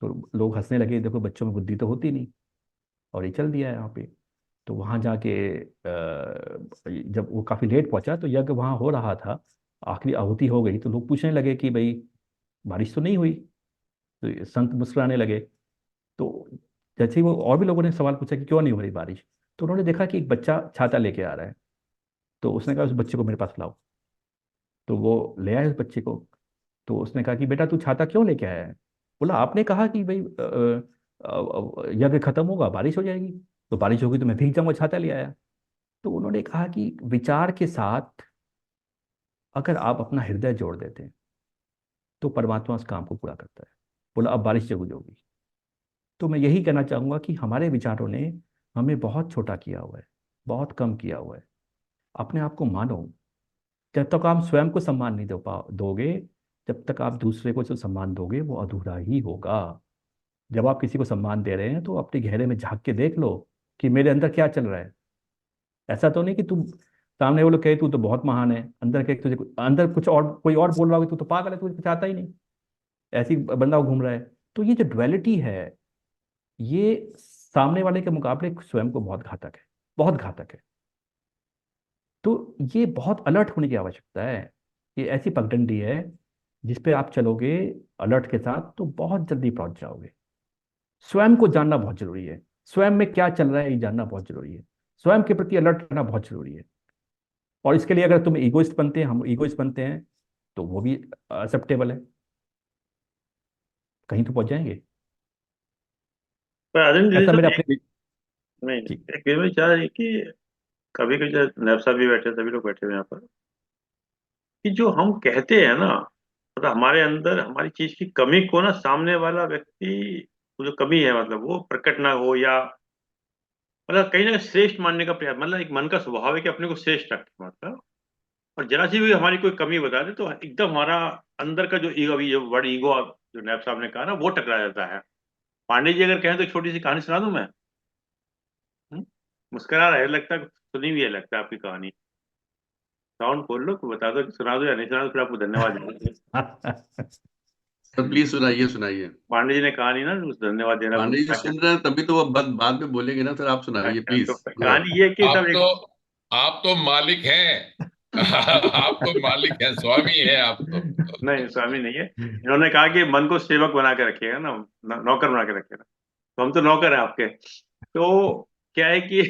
Speaker 2: तो लोग हंसने लगे, देखो बच्चों में बुद्धि तो होती नहीं, और ये चल दिया यहाँ पे। तो वहां जाके जब वो काफी लेट पहुंचा तो यज्ञ वहां हो रहा था, आखिरी आहुति हो गई, तो लोग पूछने लगे कि भाई बारिश तो नहीं हुई। तो ये संत मुस्कुराने लगे। तो जैसे ही वो और भी लोगों ने सवाल पूछा कि क्यों नहीं हो रही बारिश, तो उन्होंने देखा कि एक बच्चा छाता लेके आ रहा है। तो उसने कहा उस बच्चे को मेरे पास लाओ। तो वो ले आए उस बच्चे को। तो उसने कहा कि बेटा तू छाता क्यों लेके आया है? बोला आपने कहा कि भाई यज्ञ खत्म होगा बारिश हो जाएगी, तो बारिश होगी तो मैं भीग जाऊंगा, छाता ले आया। तो उन्होंने कहा कि विचार के साथ अगर आप अपना हृदय जोड़ देते हैं तो परमात्मा उस काम को पूरा करता है। बोला अब बारिश जरूर होगी। तो मैं यही कहना चाहूंगा कि हमारे विचारों ने हमें बहुत छोटा किया हुआ है, बहुत कम किया हुआ है। अपने आप को मानो। जब तक आप स्वयं को सम्मान नहीं दोगे, जब तक आप दूसरे को जो सम्मान दोगे वो अधूरा ही होगा। जब आप किसी को सम्मान दे रहे हैं तो अपने गहरे में झांक के देख लो कि मेरे अंदर क्या चल रहा है। ऐसा तो नहीं कि तुम सामने वो लोग कहे तू तो बहुत महान है, अंदर के तुझे अंदर कुछ और कोई और बोल रहा हो, तू तो पागल है, तुझे कुछ आता ही नहीं, ऐसी बंदा घूम रहा है। तो ये जो डुअलिटी है, ये सामने वाले के मुकाबले स्वयं को बहुत घातक है, बहुत घातक है। तो ये बहुत अलर्ट होने की आवश्यकता है। ये ऐसी पगडंडी है जिस पे आप चलोगे अलर्ट के साथ तो बहुत जल्दी पहुंच जाओगे। स्वयं को जानना बहुत जरूरी है, स्वयं में क्या चल रहा है ये जानना बहुत जरूरी है, स्वयं के प्रति अलर्ट रहना बहुत जरूरी है। और इसके लिए अगर तुम ईगोइस्ट बनते हैं, हम ईगोइस्ट बनते हैं, तो वो भी एक्सेप्टेबल है, कहीं तो पहुंच जाएंगे।
Speaker 1: पर आदमी
Speaker 2: ऐसा
Speaker 1: साहब
Speaker 2: मेरे
Speaker 1: एक
Speaker 2: अपने।
Speaker 1: नहीं
Speaker 2: जी।
Speaker 1: एक ये विचार है कि कभी कभी जब नैब साहब भी बैठे, सभी लोग बैठे हुए हैं यहाँ पर, कि जो हम कहते हैं ना, मतलब हमारे अंदर हमारी चीज की कमी को ना सामने वाला व्यक्ति को जो कमी है मतलब वो प्रकट ना हो, या मतलब कहीं ना कहीं श्रेष्ठ मानने का प्रयास, मतलब एक मन का स्वभाव है कि अपने को श्रेष्ठ रखे मतलब। और जरा सी भी हमारी कोई कमी बता दे तो एकदम हमारा अंदर का जो ईगो, अभी जो वर्ड ईगो जो नैब साहब ने कहा ना, वो टकरा जाता है। पांडे जी अगर कहें तो एक छोटी सी कहानी सुना दूं मैं? हम्म? मुस्कुरा रहे, लगता है सुनी हुई है लगता है आपकी कहानी। साउंड खोल लो, बता दो कि सुना दो या नहीं सुना दो, फिर आपको धन्यवाद देंगे।
Speaker 4: सर प्लीज सुनाइए सुनाइए।
Speaker 1: पांडे जी ने कहानी ना उस धन्यवाद देना
Speaker 4: पांडे जी
Speaker 1: भूल।
Speaker 4: सुन रहे हैं तभी तो वो बाद में बोलेंगे ना, सर आप सुनाइए
Speaker 1: अच्छा, तो
Speaker 4: प्लीज गो
Speaker 1: कहानी ये है कि सब
Speaker 6: आप
Speaker 1: एक
Speaker 6: तो आप तो मालिक हैं। आप तो मालिक हैं, स्वामी हैं आप तो।
Speaker 1: नहीं, स्वामी नहीं है। इन्होंने कहा कि मन को सेवक बना के रखिएगा ना, नौकर बना के रखिएगा। तो हम तो नौकर हैं आपके। तो क्या है कि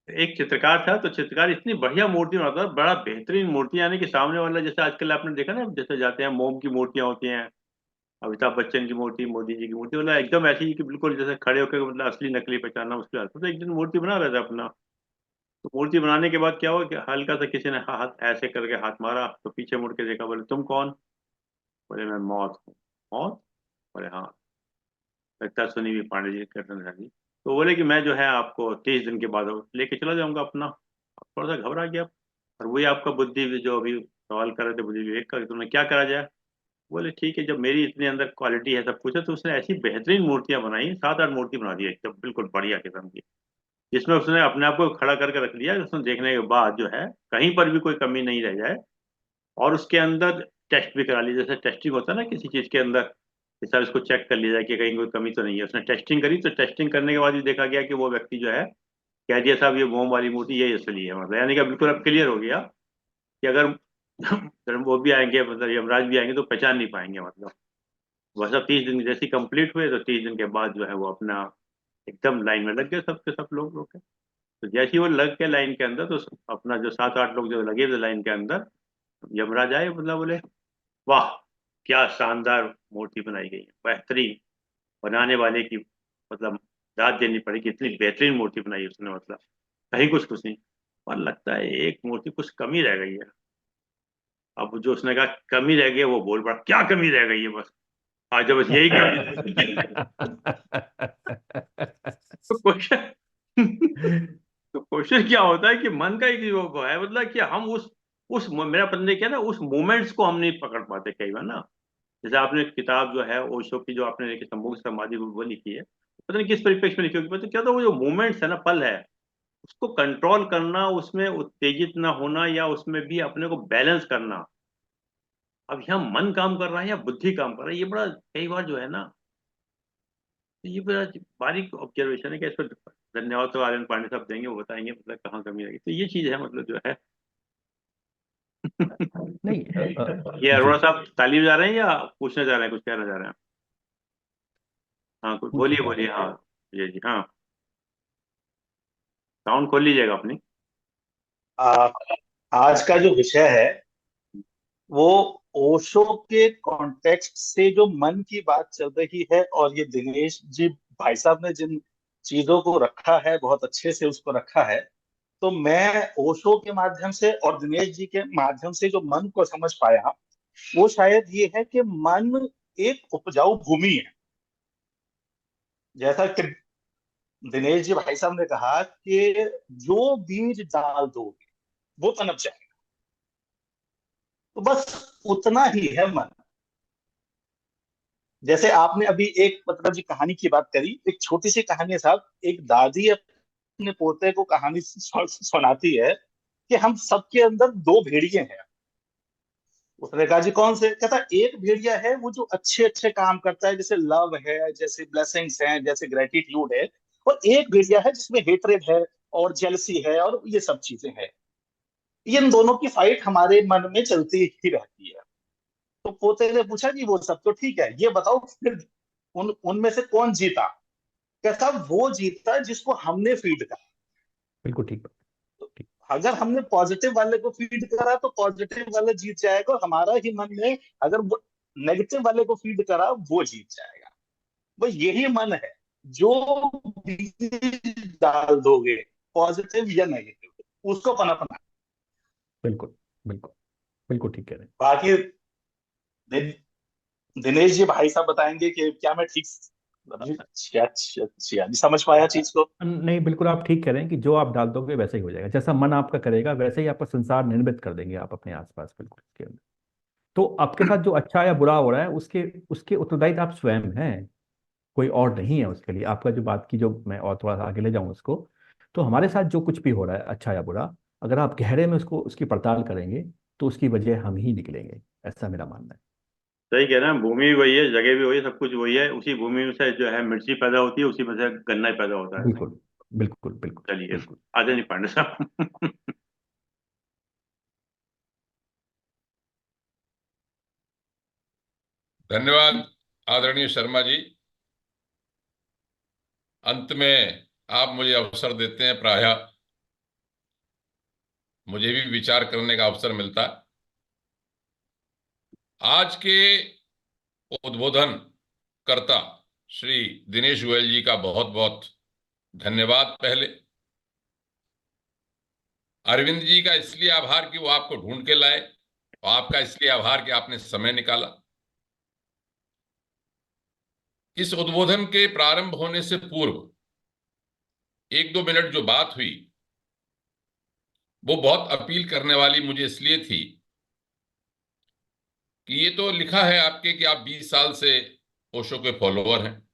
Speaker 1: एक चित्रकार था, तो चित्रकार इतनी बढ़िया मूर्ति बनाता था, बड़ा बेहतरीन मूर्ति, यानी कि सामने वाला, जैसे आजकल आपने देखा ना, जैसे जाते हैं मोम की मूर्तियां होती हैं, अमिताभ बच्चन की मूर्ति, मोदी जी की मूर्ति, मतलब एकदम ऐसी ही कि बिल्कुल जैसे खड़े होकर मतलब असली नकली पहचानना मुश्किल आता। तो एक दिन मूर्ति बना रहा था अपना। तो मूर्ति बनाने के बाद क्या हुआ कि हल्का सा किसी ने हाथ ऐसे करके हाथ मारा, तो पीछे मुड़ के देखा, बोले तुम कौन? बोले मैं मौत हूँ। मौत? बोले हाँ। लगता है सुनी हुई पांडे जी की कीर्तन झाली। तो बोले कि मैं जो है आपको 30 दिन के बाद लेके चला जाऊंगा अपना। अब थोड़ा सा घबरा गया। और वही आपका बुद्धि जो अभी सवाल कर रहे थे बुद्धि विवेक का, कि तुमने क्या करा जाए? बोले ठीक है, जब मेरी इतने अंदर क्वालिटी है सब कुछ है, तो उसने ऐसी बेहतरीन मूर्तियां बनाई, 7-8 मूर्ति बना दी एकदम बिल्कुल बढ़िया किस्म की, जिसमें उसने अपने आप को खड़ा करके रख लिया, उसने देखने के बाद जो है कहीं पर भी कोई कमी नहीं रह जाए। और उसके अंदर टेस्ट भी करा लिया, जैसे टेस्टिंग होता है ना किसी चीज के अंदर, कि सर इसको चेक कर लिया जाए कि कहीं कोई कमी तो नहीं है। उसने टेस्टिंग करी, तो टेस्टिंग करने के बाद भी देखा गया कि वो व्यक्ति जो है कह दिया साहब ये मोम वाली मूर्ति यही असली है, मतलब यानी कि बिल्कुल अब क्लियर हो गया कि अगर अगर वो भी आएंगे, मतलब यमराज भी आएंगे तो पहचान नहीं पाएंगे मतलब। बस अब 30 दिन जैसे कंप्लीट हुए, तो 30 दिन के बाद जो है वो अपना एकदम लाइन में लग गए, सबके सब लोग के। तो जैसे ही वो लग के लाइन के अंदर, तो अपना जो 7-8 लोग जो लगे थे लाइन के अंदर, यमराज आए, मतलब बोले वाह क्या शानदार मूर्ति बनाई गई है, बेहतरीन। बनाने वाले की मतलब दाद देनी पड़ेगी, इतनी बेहतरीन मूर्ति बनाई उसने, मतलब कहीं कुछ नहीं। और लगता है एक मूर्ति कुछ कमी रह गई है। अब जो उसने कहा कमी रह गई है, वो बोल पड़ा क्या कमी रह गई है, बस आज बस यही कमी। तो क्वेश्चन तो क्वेश्चन क्या होता है कि मन का एक वो है, मतलब कि हम उस मेरा पता क्या है ना, उस मोमेंट्स को हम नहीं पकड़ पाते कई बार ना। जैसे आपने किताब जो है ओशो की, जो आपने लिखी संभोग समाधि, वो लिखी है, पता नहीं किस परिप्रेक्ष्य में लिखी होगी, पता क्या होता है, वो जो मोमेंट्स है ना, पल है, उसको कंट्रोल करना, उसमें उत्तेजित ना होना, या उसमें भी अपने को बैलेंस करना। अब यहाँ मन काम कर रहा है या बुद्धि काम कर रहा है, ये बड़ा कई बार जो है ना, तो ये बड़ा बारीक ऑब्जर्वेशन है कि इस पर धन्यवाद तो आर्यन पांडे साहब देंगे, वो बताएंगे मतलब कहाँ कमी रही। तो ये चीज है मतलब जो है।
Speaker 2: नहीं
Speaker 1: ये
Speaker 2: जी।
Speaker 1: अरोड़ा साहब ताली बजा रहे हैं या पूछना चाह रहे हैं, कुछ कहना चाह रहे हैं? हाँ कुछ बोलिए बोलिए, हाँ जी जी हाँ, साउंड खोल लीजिएगा अपनी।
Speaker 7: आ, आज का जो विषय है वो ओशो के कॉन्टेक्स्ट से जो मन की बात चल रही है, और ये दिनेश जी भाई साहब ने जिन चीजों को रखा है, बहुत अच्छे से उसको रखा है, तो मैं ओशो के माध्यम से और दिनेश जी के माध्यम से जो मन को समझ पाया, वो शायद ये है कि मन एक उपजाऊ भूमि है। जैसा कि दिनेश जी भाई साहब ने कहा कि जो बीज डाल दोगे वो पनप जाएगा, तो बस उतना ही है मन। जैसे आपने अभी एक मतलब जी कहानी की बात करी, एक छोटी सी कहानी है साहब। एक दादी अपने पोते को कहानी सुनाती है कि हम सबके अंदर दो भेड़िए हैं। उसने कहा जी कौन से? कहता एक भेड़िया है वो जो अच्छे अच्छे काम करता है, जैसे लव है, जैसे ब्लेसिंग्स हैं, जैसे ग्रेटिट्यूड है, और एक भेड़िया है जिसमें हेट्रेड है और जेलसी है और ये सब चीजें हैं। इन दोनों की फाइट हमारे मन में चलती ही रहती है। तो पोते ने पूछा कि वो सब तो ठीक है, ये बताओ फिर उनमें से कौन जीता? कहता वो जीता जिसको हमने फीड करा।
Speaker 2: बिल्कुल ठीक बात। ठीक।
Speaker 7: अगर हमने पॉजिटिव वाले को फीड करा तो पॉजिटिव वाला जीत जाएगा, और हमारा ही मन ने अगर वो नेगेटिव वाले को फीड करा वो जीत जाएगा। वो यही मन है, जो बीज डाल दोगे पॉजिटिव या नेगेटिव उसको पनपना।
Speaker 2: बिल्कुल बिल्कुल बिल्कुल ठीक कह रहे हैं।
Speaker 7: बाकी दिनेश जी भाई साहब बताएंगे कि क्या मैं ठीक। अच्छा अच्छा अच्छा जी, समझ पाया चीज को।
Speaker 2: नहीं, बिल्कुल आप ठीक कह रहे हैं कि जो आप डाल दोगे वैसे ही हो जाएगा, जैसा मन आपका करेगा वैसे ही आपका संसार निर्मित कर देंगे आप अपने आसपास, बिल्कुल इसके अंदर। तो आपके साथ जो अच्छा या बुरा हो रहा है उसके उसके उत्तरदायी तो आप स्वयं हैं, कोई और नहीं है उसके लिए। आपका जो बात की, जो मैं और थोड़ा सा आगे ले जाऊं उसको, तो हमारे साथ जो कुछ भी हो रहा है अच्छा या बुरा, अगर आप गहरे में उसको उसकी पड़ताल करेंगे तो उसकी वजह हम ही निकलेंगे, ऐसा मेरा मानना है।
Speaker 1: सही कह रहे हैं, भूमि भी वही है, जगह भी वही है, सब कुछ वही है। उसी भूमि में से जो है मिर्ची पैदा होती है, उसी में से गन्ना ही पैदा होता है।
Speaker 2: बिल्कुल बिल्कुल बिल्कुल
Speaker 1: चलिए,
Speaker 2: बिल्कुल।
Speaker 1: आदरणीय पांडे साहब।
Speaker 6: धन्यवाद आदरणीय शर्मा जी। अंत में आप मुझे अवसर देते हैं, प्रायः मुझे भी विचार करने का अवसर मिलता है। आज के उद्बोधन कर्ता श्री दिनेश गोयल जी का बहुत बहुत धन्यवाद। पहले अरविंद जी का इसलिए आभार कि वो आपको ढूंढ के लाए, और आपका इसलिए आभार कि आपने समय निकाला। इस उद्बोधन के प्रारंभ होने से पूर्व 1-2 मिनट जो बात हुई वो बहुत अपील करने वाली मुझे इसलिए थी कि ये तो लिखा है आपके कि आप 20 साल से ओशो के फॉलोअर हैं,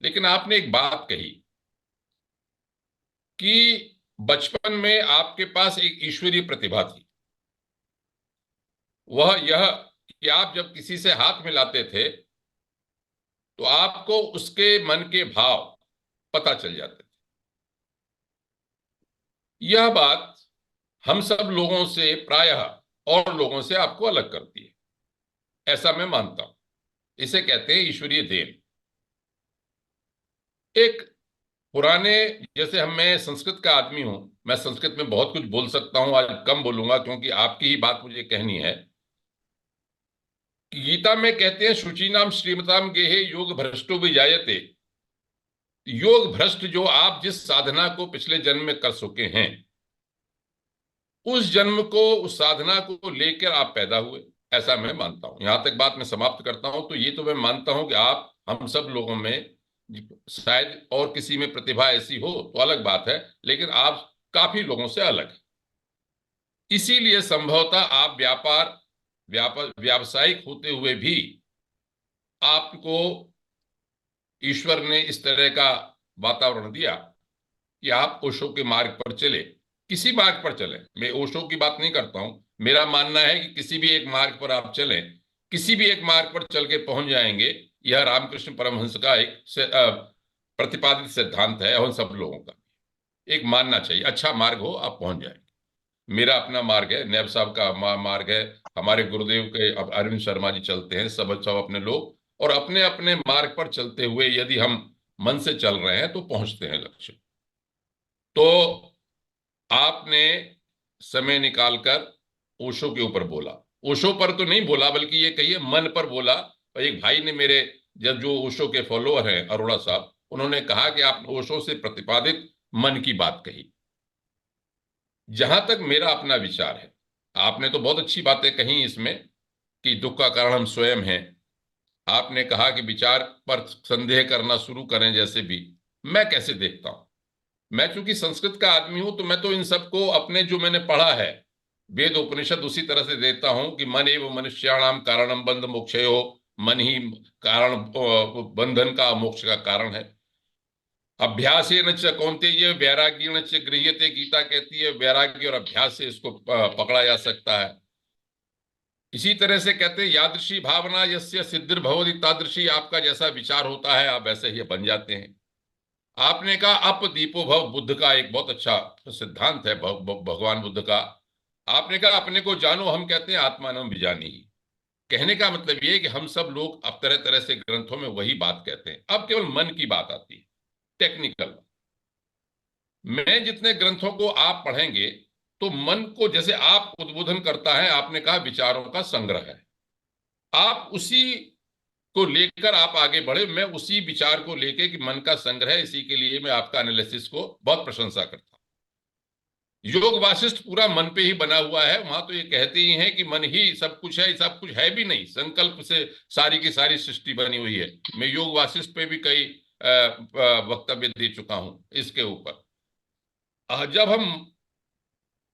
Speaker 6: लेकिन आपने एक बात कही कि बचपन में आपके पास एक ईश्वरीय प्रतिभा थी। वह यह कि आप जब किसी से हाथ मिलाते थे तो आपको उसके मन के भाव पता चल जाते थे। यह बात हम सब लोगों से, प्रायः और लोगों से आपको अलग करती है, ऐसा मैं मानता हूं। इसे कहते हैं ईश्वरीय देन। एक पुराने, जैसे मैं संस्कृत का आदमी हूं, मैं संस्कृत में बहुत कुछ बोल सकता हूं, आज कम बोलूंगा क्योंकि आपकी ही बात मुझे कहनी है। कि गीता में कहते हैं शुचीनाम श्रीमताम गेहे योग भ्रष्टो विजायते। योग भ्रष्ट जो आप जिस साधना को पिछले जन्म में कर चुके हैं, उस जन्म को, उस साधना को लेकर आप पैदा हुए, ऐसा मैं मानता हूं। यहां तक बात मैं समाप्त करता हूं। तो ये तो मैं मानता हूं कि आप हम सब लोगों में, शायद और किसी में प्रतिभा ऐसी हो तो अलग बात है, लेकिन आप काफी लोगों से अलग हैं। इसीलिए संभवतः आप व्यावसायिक होते हुए भी आपको ईश्वर ने इस तरह का वातावरण दिया कि आप ओशो के मार्ग पर चले। किसी मार्ग पर चले, मैं ओशो की बात नहीं करता हूं। मेरा मानना है कि किसी भी एक मार्ग पर आप चलें, किसी भी एक मार्ग पर चल के पहुंच जाएंगे। यह रामकृष्ण परमहंस का एक प्रतिपादित सिद्धांत है, और सब लोगों का एक मानना चाहिए। अच्छा मार्ग हो, आप पहुंच जाएंगे। मेरा अपना मार्ग है, नैब साहब का मार्ग है, हमारे गुरुदेव के अब अरविंद शर्मा जी चलते हैं, सब सब अपने लोग, और अपने अपने मार्ग पर चलते हुए यदि हम मन से चल रहे हैं तो पहुंचते हैं लक्ष्य। तो आपने समय निकालकर ओशो के ऊपर बोला, ओशो पर तो नहीं बोला, बल्कि ये कहिए मन पर बोला। और एक भाई ने मेरे, जब जो ओशो के फॉलोअर हैं अरोड़ा साहब, उन्होंने कहा कि आपने ओशो से प्रतिपादित मन की बात कही। जहां तक मेरा अपना विचार है, आपने तो बहुत अच्छी बातें कही इसमें कि दुख का कारण हम स्वयं हैं। आपने कहा कि विचार पर संदेह करना शुरू करें, जैसे भी मैं कैसे देखता हूं। मैं चूंकि संस्कृत का आदमी हूं, तो मैं तो इन सबको अपने जो मैंने पढ़ा है वेद उपनिषद उसी तरह से देता हूं कि मन एव मनुष्याणाम कारणम बंध मोक्षयो। मन ही कारण, बंधन का, मोक्ष का कारण है। अभ्यासेन च कौन्तेय वैराग्येण च गृह्यते, गीता कहती है वैराग्य और अभ्यास से इसको पकड़ा जा सकता है। इसी तरह से कहते हैं यादृशी भावना यस्य सिद्धिर्भवति तादृशी, आपका जैसा विचार होता है आप वैसे ही बन जाते हैं। आपने कहा अप दीपो भव, बुद्ध का एक बहुत अच्छा सिद्धांत है भगवान बुद्ध का। आपने कहा अपने को जानो, हम कहते हैं आत्मानम विजानी ही। कहने का मतलब ये है कि हम सब लोग अब तरह तरह से ग्रंथों में वही बात कहते हैं। अब केवल मन की बात आती है, टेक्निकल। मैं जितने ग्रंथों को आप पढ़ेंगे तो मन को जैसे आप उद्बोधन करता है, आपने कहा विचारों का संग्रह है, आप उसी को लेकर आप आगे बढ़े। मैं उसी विचार को लेकर कि मन का संग्रह, इसी के लिए मैं आपका एनालिसिस को बहुत प्रशंसा करता हूं। योग वासिष्ठ पूरा मन पे ही बना हुआ है। वहां तो ये कहते ही हैं कि मन ही सब कुछ है। सब कुछ है भी नहीं, संकल्प से सारी की सारी सृष्टि बनी हुई है। मैं योग वासिष्ठ पे भी कई वक्तव्य दे चुका हूं इसके ऊपर। जब हम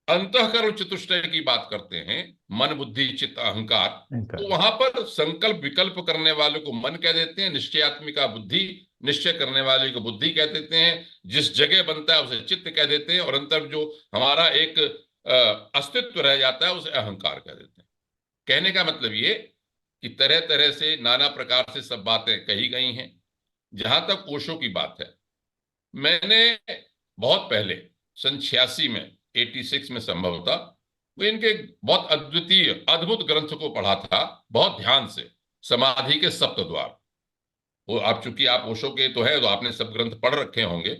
Speaker 6: अंतःकरण चतुष्टय की बात करते हैं, मन बुद्धि चित्त अहंकार, तो वहां पर संकल्प विकल्प करने वालों को मन कह देते हैं, निश्चयात्मिका बुद्धि, निश्चय करने वाले को बुद्धि कह देते हैं, जिस जगह बनता है उसे चित्त कह देते हैं, और अंतर जो हमारा एक अस्तित्व रह जाता है उसे अहंकार कह देते हैं। कहने का मतलब ये कि तरह तरह से नाना प्रकार से सब बातें कही गई हैं। जहां तक ओशो की बात है, मैंने बहुत पहले सन 86 में, 86 में संभवतः, वो इनके बहुत अद्वितीय अद्भुत ग्रंथ को पढ़ा था बहुत ध्यान से, समाधि के सप्तद्वार। वो आप, चूंकि आप ओशो के तो है तो आपने सब ग्रंथ पढ़ रखे होंगे।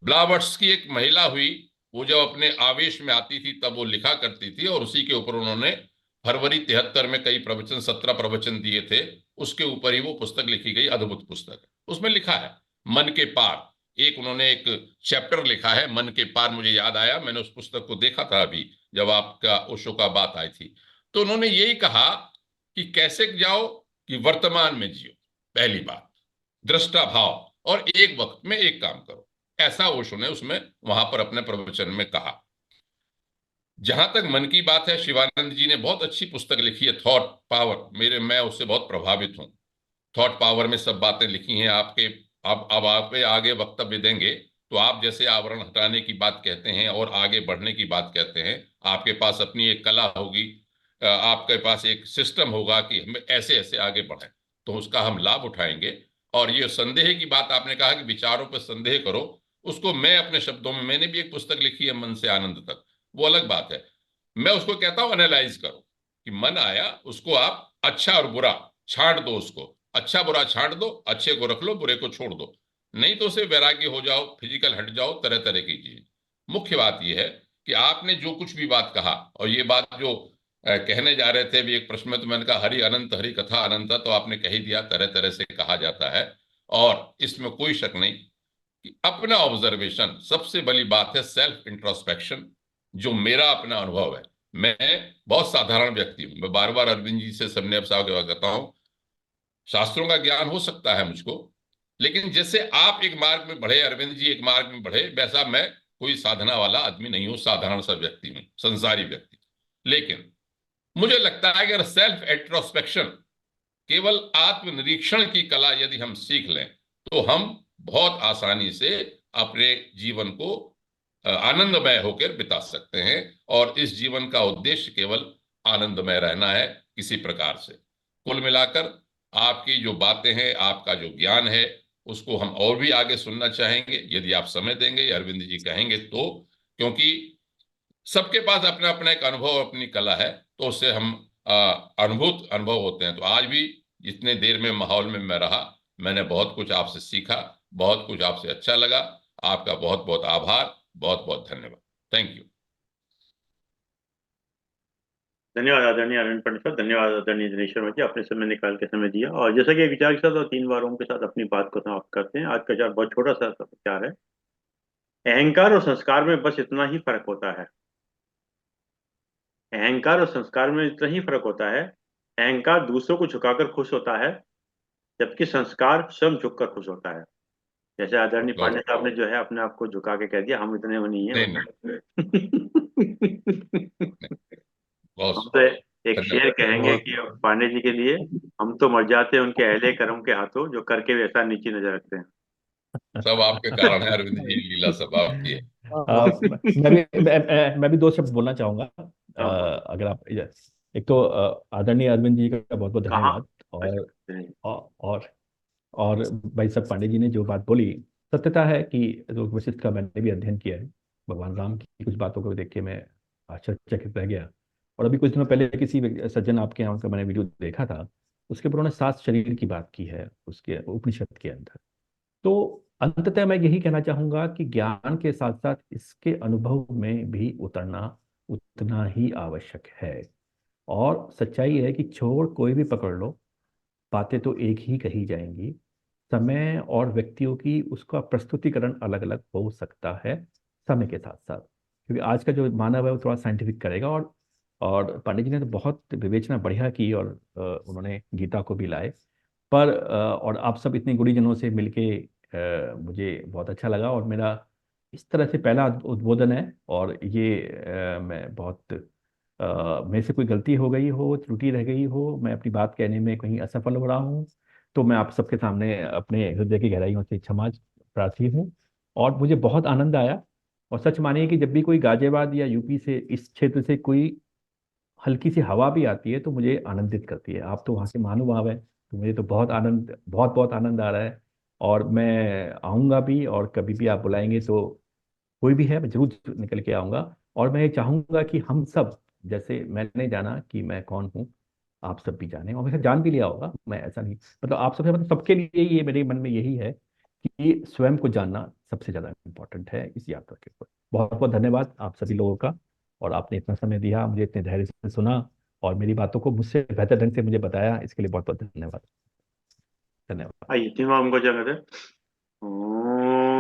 Speaker 6: ब्लावर्ट्स की एक महिला हुई, वो जब अपने आवेश में आती थी तब वो लिखा करती थी, और उसी के ऊपर उन्होंने फरवरी 73 में कई प्रवचन, 17 प्रवचन दिए थे। उसके ऊपर ही वो पुस्तक लिखी गई, अद्भुत पुस्तक है। उसमें लिखा है मन के पार, एक उन्होंने एक चैप्टर लिखा है मन के पार। मुझे याद आया, मैंने उस पुस्तक को देखा था अभी जब आपका ओशो का बात आई थी। तो उन्होंने यही कहा कि कैसे जाओ कि वर्तमान में जियो, पहली बात दृष्टा भाव, और एक वक्त में एक काम करो। ऐसा ओशो ने उसमें वहां पर अपने प्रवचन में कहा। जहां तक मन की बात है, शिवानंद जी ने बहुत अच्छी पुस्तक लिखी है, थॉट पावर। मैं उससे बहुत प्रभावित हूं। थॉट पावर में सब बातें लिखी हैं आपके। अब आप आगे वक्तव्य देंगे तो आप जैसे आवरण हटाने की बात कहते हैं और आगे बढ़ने की बात कहते हैं, आपके पास अपनी एक कला होगी, आपके पास एक सिस्टम होगा कि हम ऐसे ऐसे आगे बढ़ें, तो उसका हम लाभ उठाएंगे। और ये संदेह की बात आपने कहा कि विचारों पर संदेह करो, उसको मैं अपने शब्दों में, मैंने भी एक पुस्तक लिखी है मन से आनंद तक, वो अलग बात है। मैं उसको कहता हूं एनालाइज करो कि मन आया, उसको आप अच्छा और बुरा छांट दो, उसको अच्छा बुरा छांट दो, अच्छे को रख लो, बुरे को छोड़ दो। नहीं तो उसे वैराग्य हो जाओ, फिजिकल हट जाओ, तरह तरह की चीज। मुख्य बात यह है कि आपने जो कुछ भी बात कहा, और ये बात जो कहने जा रहे थे भी एक प्रश्न में, तो मैंने कहा हरि अनंत, हरि कथा अनंत, तो आपने कह ही दिया, तरह तरह से कहा जाता है। और इसमें कोई शक नहीं कि अपना ऑब्जर्वेशन सबसे बड़ी बात है, सेल्फ इंट्रोस्पेक्शन, जो मेरा अपना अनुभव है। मैं बहुत साधारण व्यक्ति हूं। मैं बार बार अरविंद जी से, सबने साहब के बात कहता हूं, शास्त्रों का ज्ञान हो सकता है मुझको, लेकिन जैसे आप एक मार्ग में बढ़े, अरविंद जी एक मार्ग में बढ़े, वैसा मैं कोई साधना वाला आदमी नहीं हूं, साधारण सा व्यक्ति हूं, संसारी व्यक्ति। लेकिन मुझे लगता है कि अगर सेल्फ इंट्रोस्पेक्शन, केवल आत्मनिरीक्षण की कला यदि हम सीख लें, तो हम बहुत आसानी से अपने जीवन को आनंदमय होकर बिता सकते हैं। और इस जीवन का उद्देश्य केवल आनंदमय रहना है किसी प्रकार से। कुल मिलाकर आपकी जो बातें हैं, आपका जो ज्ञान है, उसको हम और भी आगे सुनना चाहेंगे, यदि आप समय देंगे, अरविंद जी कहेंगे तो। क्योंकि सबके पास अपना अपना एक अनुभव, अपनी कला है, तो उससे हम अनुभूत अनुभव होते हैं। तो आज भी जितने देर में माहौल में मैं रहा, मैंने बहुत कुछ आपसे सीखा, बहुत कुछ आपसे अच्छा लगा। आपका बहुत बहुत आभार, बहुत बहुत धन्यवाद। Thank you.
Speaker 1: धन्यवाद आदरणीय अरविंद पंडित साहब, धन्यवाद आदरणीय दिनेश शर्मा जी, आपने समय निकाल के समय दिया। और जैसा कि एक विचार के साथ और 3 वारों के साथ अपनी बात को समाप्त करते हैं। आज का विचार बहुत छोटा सा विचार है। अहंकार और संस्कार में बस इतना ही फर्क होता है। अहंकार और संस्कार में इतना ही फर्क होता है। अहंकार दूसरों को झुकाकर खुश होता है, जबकि संस्कार स्वयं झुककर खुश होता है। जैसे आदरणीय
Speaker 6: बहुत
Speaker 1: पांडे साहब ने जो है अपने आप को झुका के कह दिया, हम इतने वो नहीं
Speaker 6: नहीं,
Speaker 1: है।
Speaker 6: बहुत
Speaker 1: हम तो एक शेर
Speaker 6: धन्यवाद।
Speaker 1: कहेंगे कि पांडे जी के लिए, हम तो मर जाते हैं उनके अहले करम के हाथों, जो करके भी ऐसा नीची नजर रखते हैं।
Speaker 6: सब आपके कारण है अरविंद जी, लीला सब आपकी है।
Speaker 2: मैं भी 2 शब्द बोलना चाहूंगा। अगर आप, एक तो आदरणीय अरविंद जी का बहुत बहुत
Speaker 1: कहाँ?
Speaker 2: धन्यवाद।
Speaker 1: नहीं।
Speaker 2: और और भाई साहब पांडे जी ने जो बात बोली, सत्यता है कि जो वशिष्ठ का मैंने भी अध्ययन किया है। भगवान राम की कुछ बातों को देख के मैं आश्चर्यचकित रह गया। और अभी कुछ दिनों पहले किसी सज्जन आपके यहाँ का मैंने वीडियो देखा था, उसके ऊपर उन्होंने 7 शरीर की बात की है उसके उपनिषद के अंदर। तो अंततः मैं यही कहना चाहूंगा कि ज्ञान के साथ साथ इसके अनुभव में भी उतरना उतना ही आवश्यक है। और सच्चाई है कि छोड़ कोई भी पकड़ लो, बातें तो एक ही कही जाएंगी। समय और व्यक्तियों की उसका प्रस्तुतिकरण अलग अलग हो सकता है समय के साथ साथ, क्योंकि आज का जो मानव है वो थोड़ा साइंटिफिक करेगा। और पंडित जी ने तो बहुत विवेचना बढ़िया की, और उन्होंने गीता को भी लाए। पर और आप सब इतने गुणीजनों से मिलके मुझे बहुत अच्छा लगा। और मेरा इस तरह से पहला उद्बोधन है, और ये मैं बहुत मेरे से कोई गलती हो गई हो, त्रुटि रह गई हो, मैं अपनी बात कहने में कहीं असफल हो रहा हूँ, तो मैं आप सबके सामने अपने हृदय की गहराइयों से क्षमा प्रार्थी हूँ। और मुझे बहुत आनंद आया। और सच मानिए कि जब भी कोई गाजियाबाद या यूपी से, इस क्षेत्र से कोई हल्की सी हवा भी आती है तो मुझे आनंदित करती है। आप तो वहाँ के महानुभाव हैं, तो मुझे तो बहुत आनंद, बहुत बहुत आनंद आ रहा है। और मैं आऊँगा भी, और कभी भी आप बुलाएंगे तो कोई भी है, मैं जरूर निकल के आऊँगा। और मैं ये चाहूँगा कि हम सब, जैसे मैंने जाना कि मैं कौन हूँ, आप सब भी जाने। और मैं जान भी लिया होगा, मैं ऐसा नहीं, मतलब आप सबसे, मतलब सबके लिए ये मेरे मन में यही है कि स्वयं को जानना सबसे ज़्यादा इम्पोर्टेंट है इस यात्रा के ऊपर। बहुत बहुत धन्यवाद आप सभी लोगों का। और आपने इतना समय दिया, मुझे इतने धैर्य से सुना, और मेरी बातों को मुझसे बेहतर ढंग से मुझे बताया, इसके लिए बहुत बहुत धन्यवाद। धन्यवाद।
Speaker 1: आइए 3वां हमको क्या कहते हैं? ओम।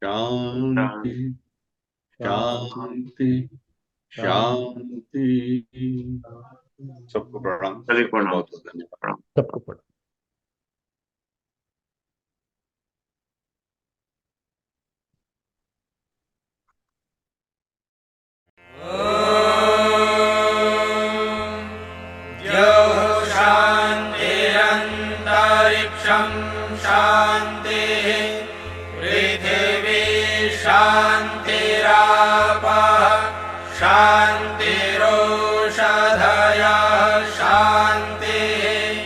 Speaker 4: शांति शांति शांति। सबको प्रणाम,
Speaker 1: सभी
Speaker 4: सबका
Speaker 1: प्रणाम।
Speaker 4: बहुत बहुत धन्यवाद।
Speaker 2: सबको पढ़ो।
Speaker 8: शान्तिरन्तरिक्षं शान्तिः पृथिवी शान्तिरापः शान्तिरोषधयः शान्तिः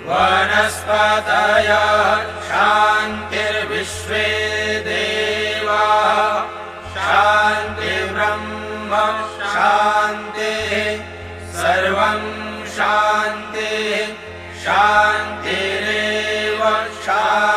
Speaker 8: वनस्पतयः शान्तिर्विश्वे देवाः शान्तिर्ब्रह्म शान्तिः सर्वं शान्तिः शान्तिरेव शान्तिः।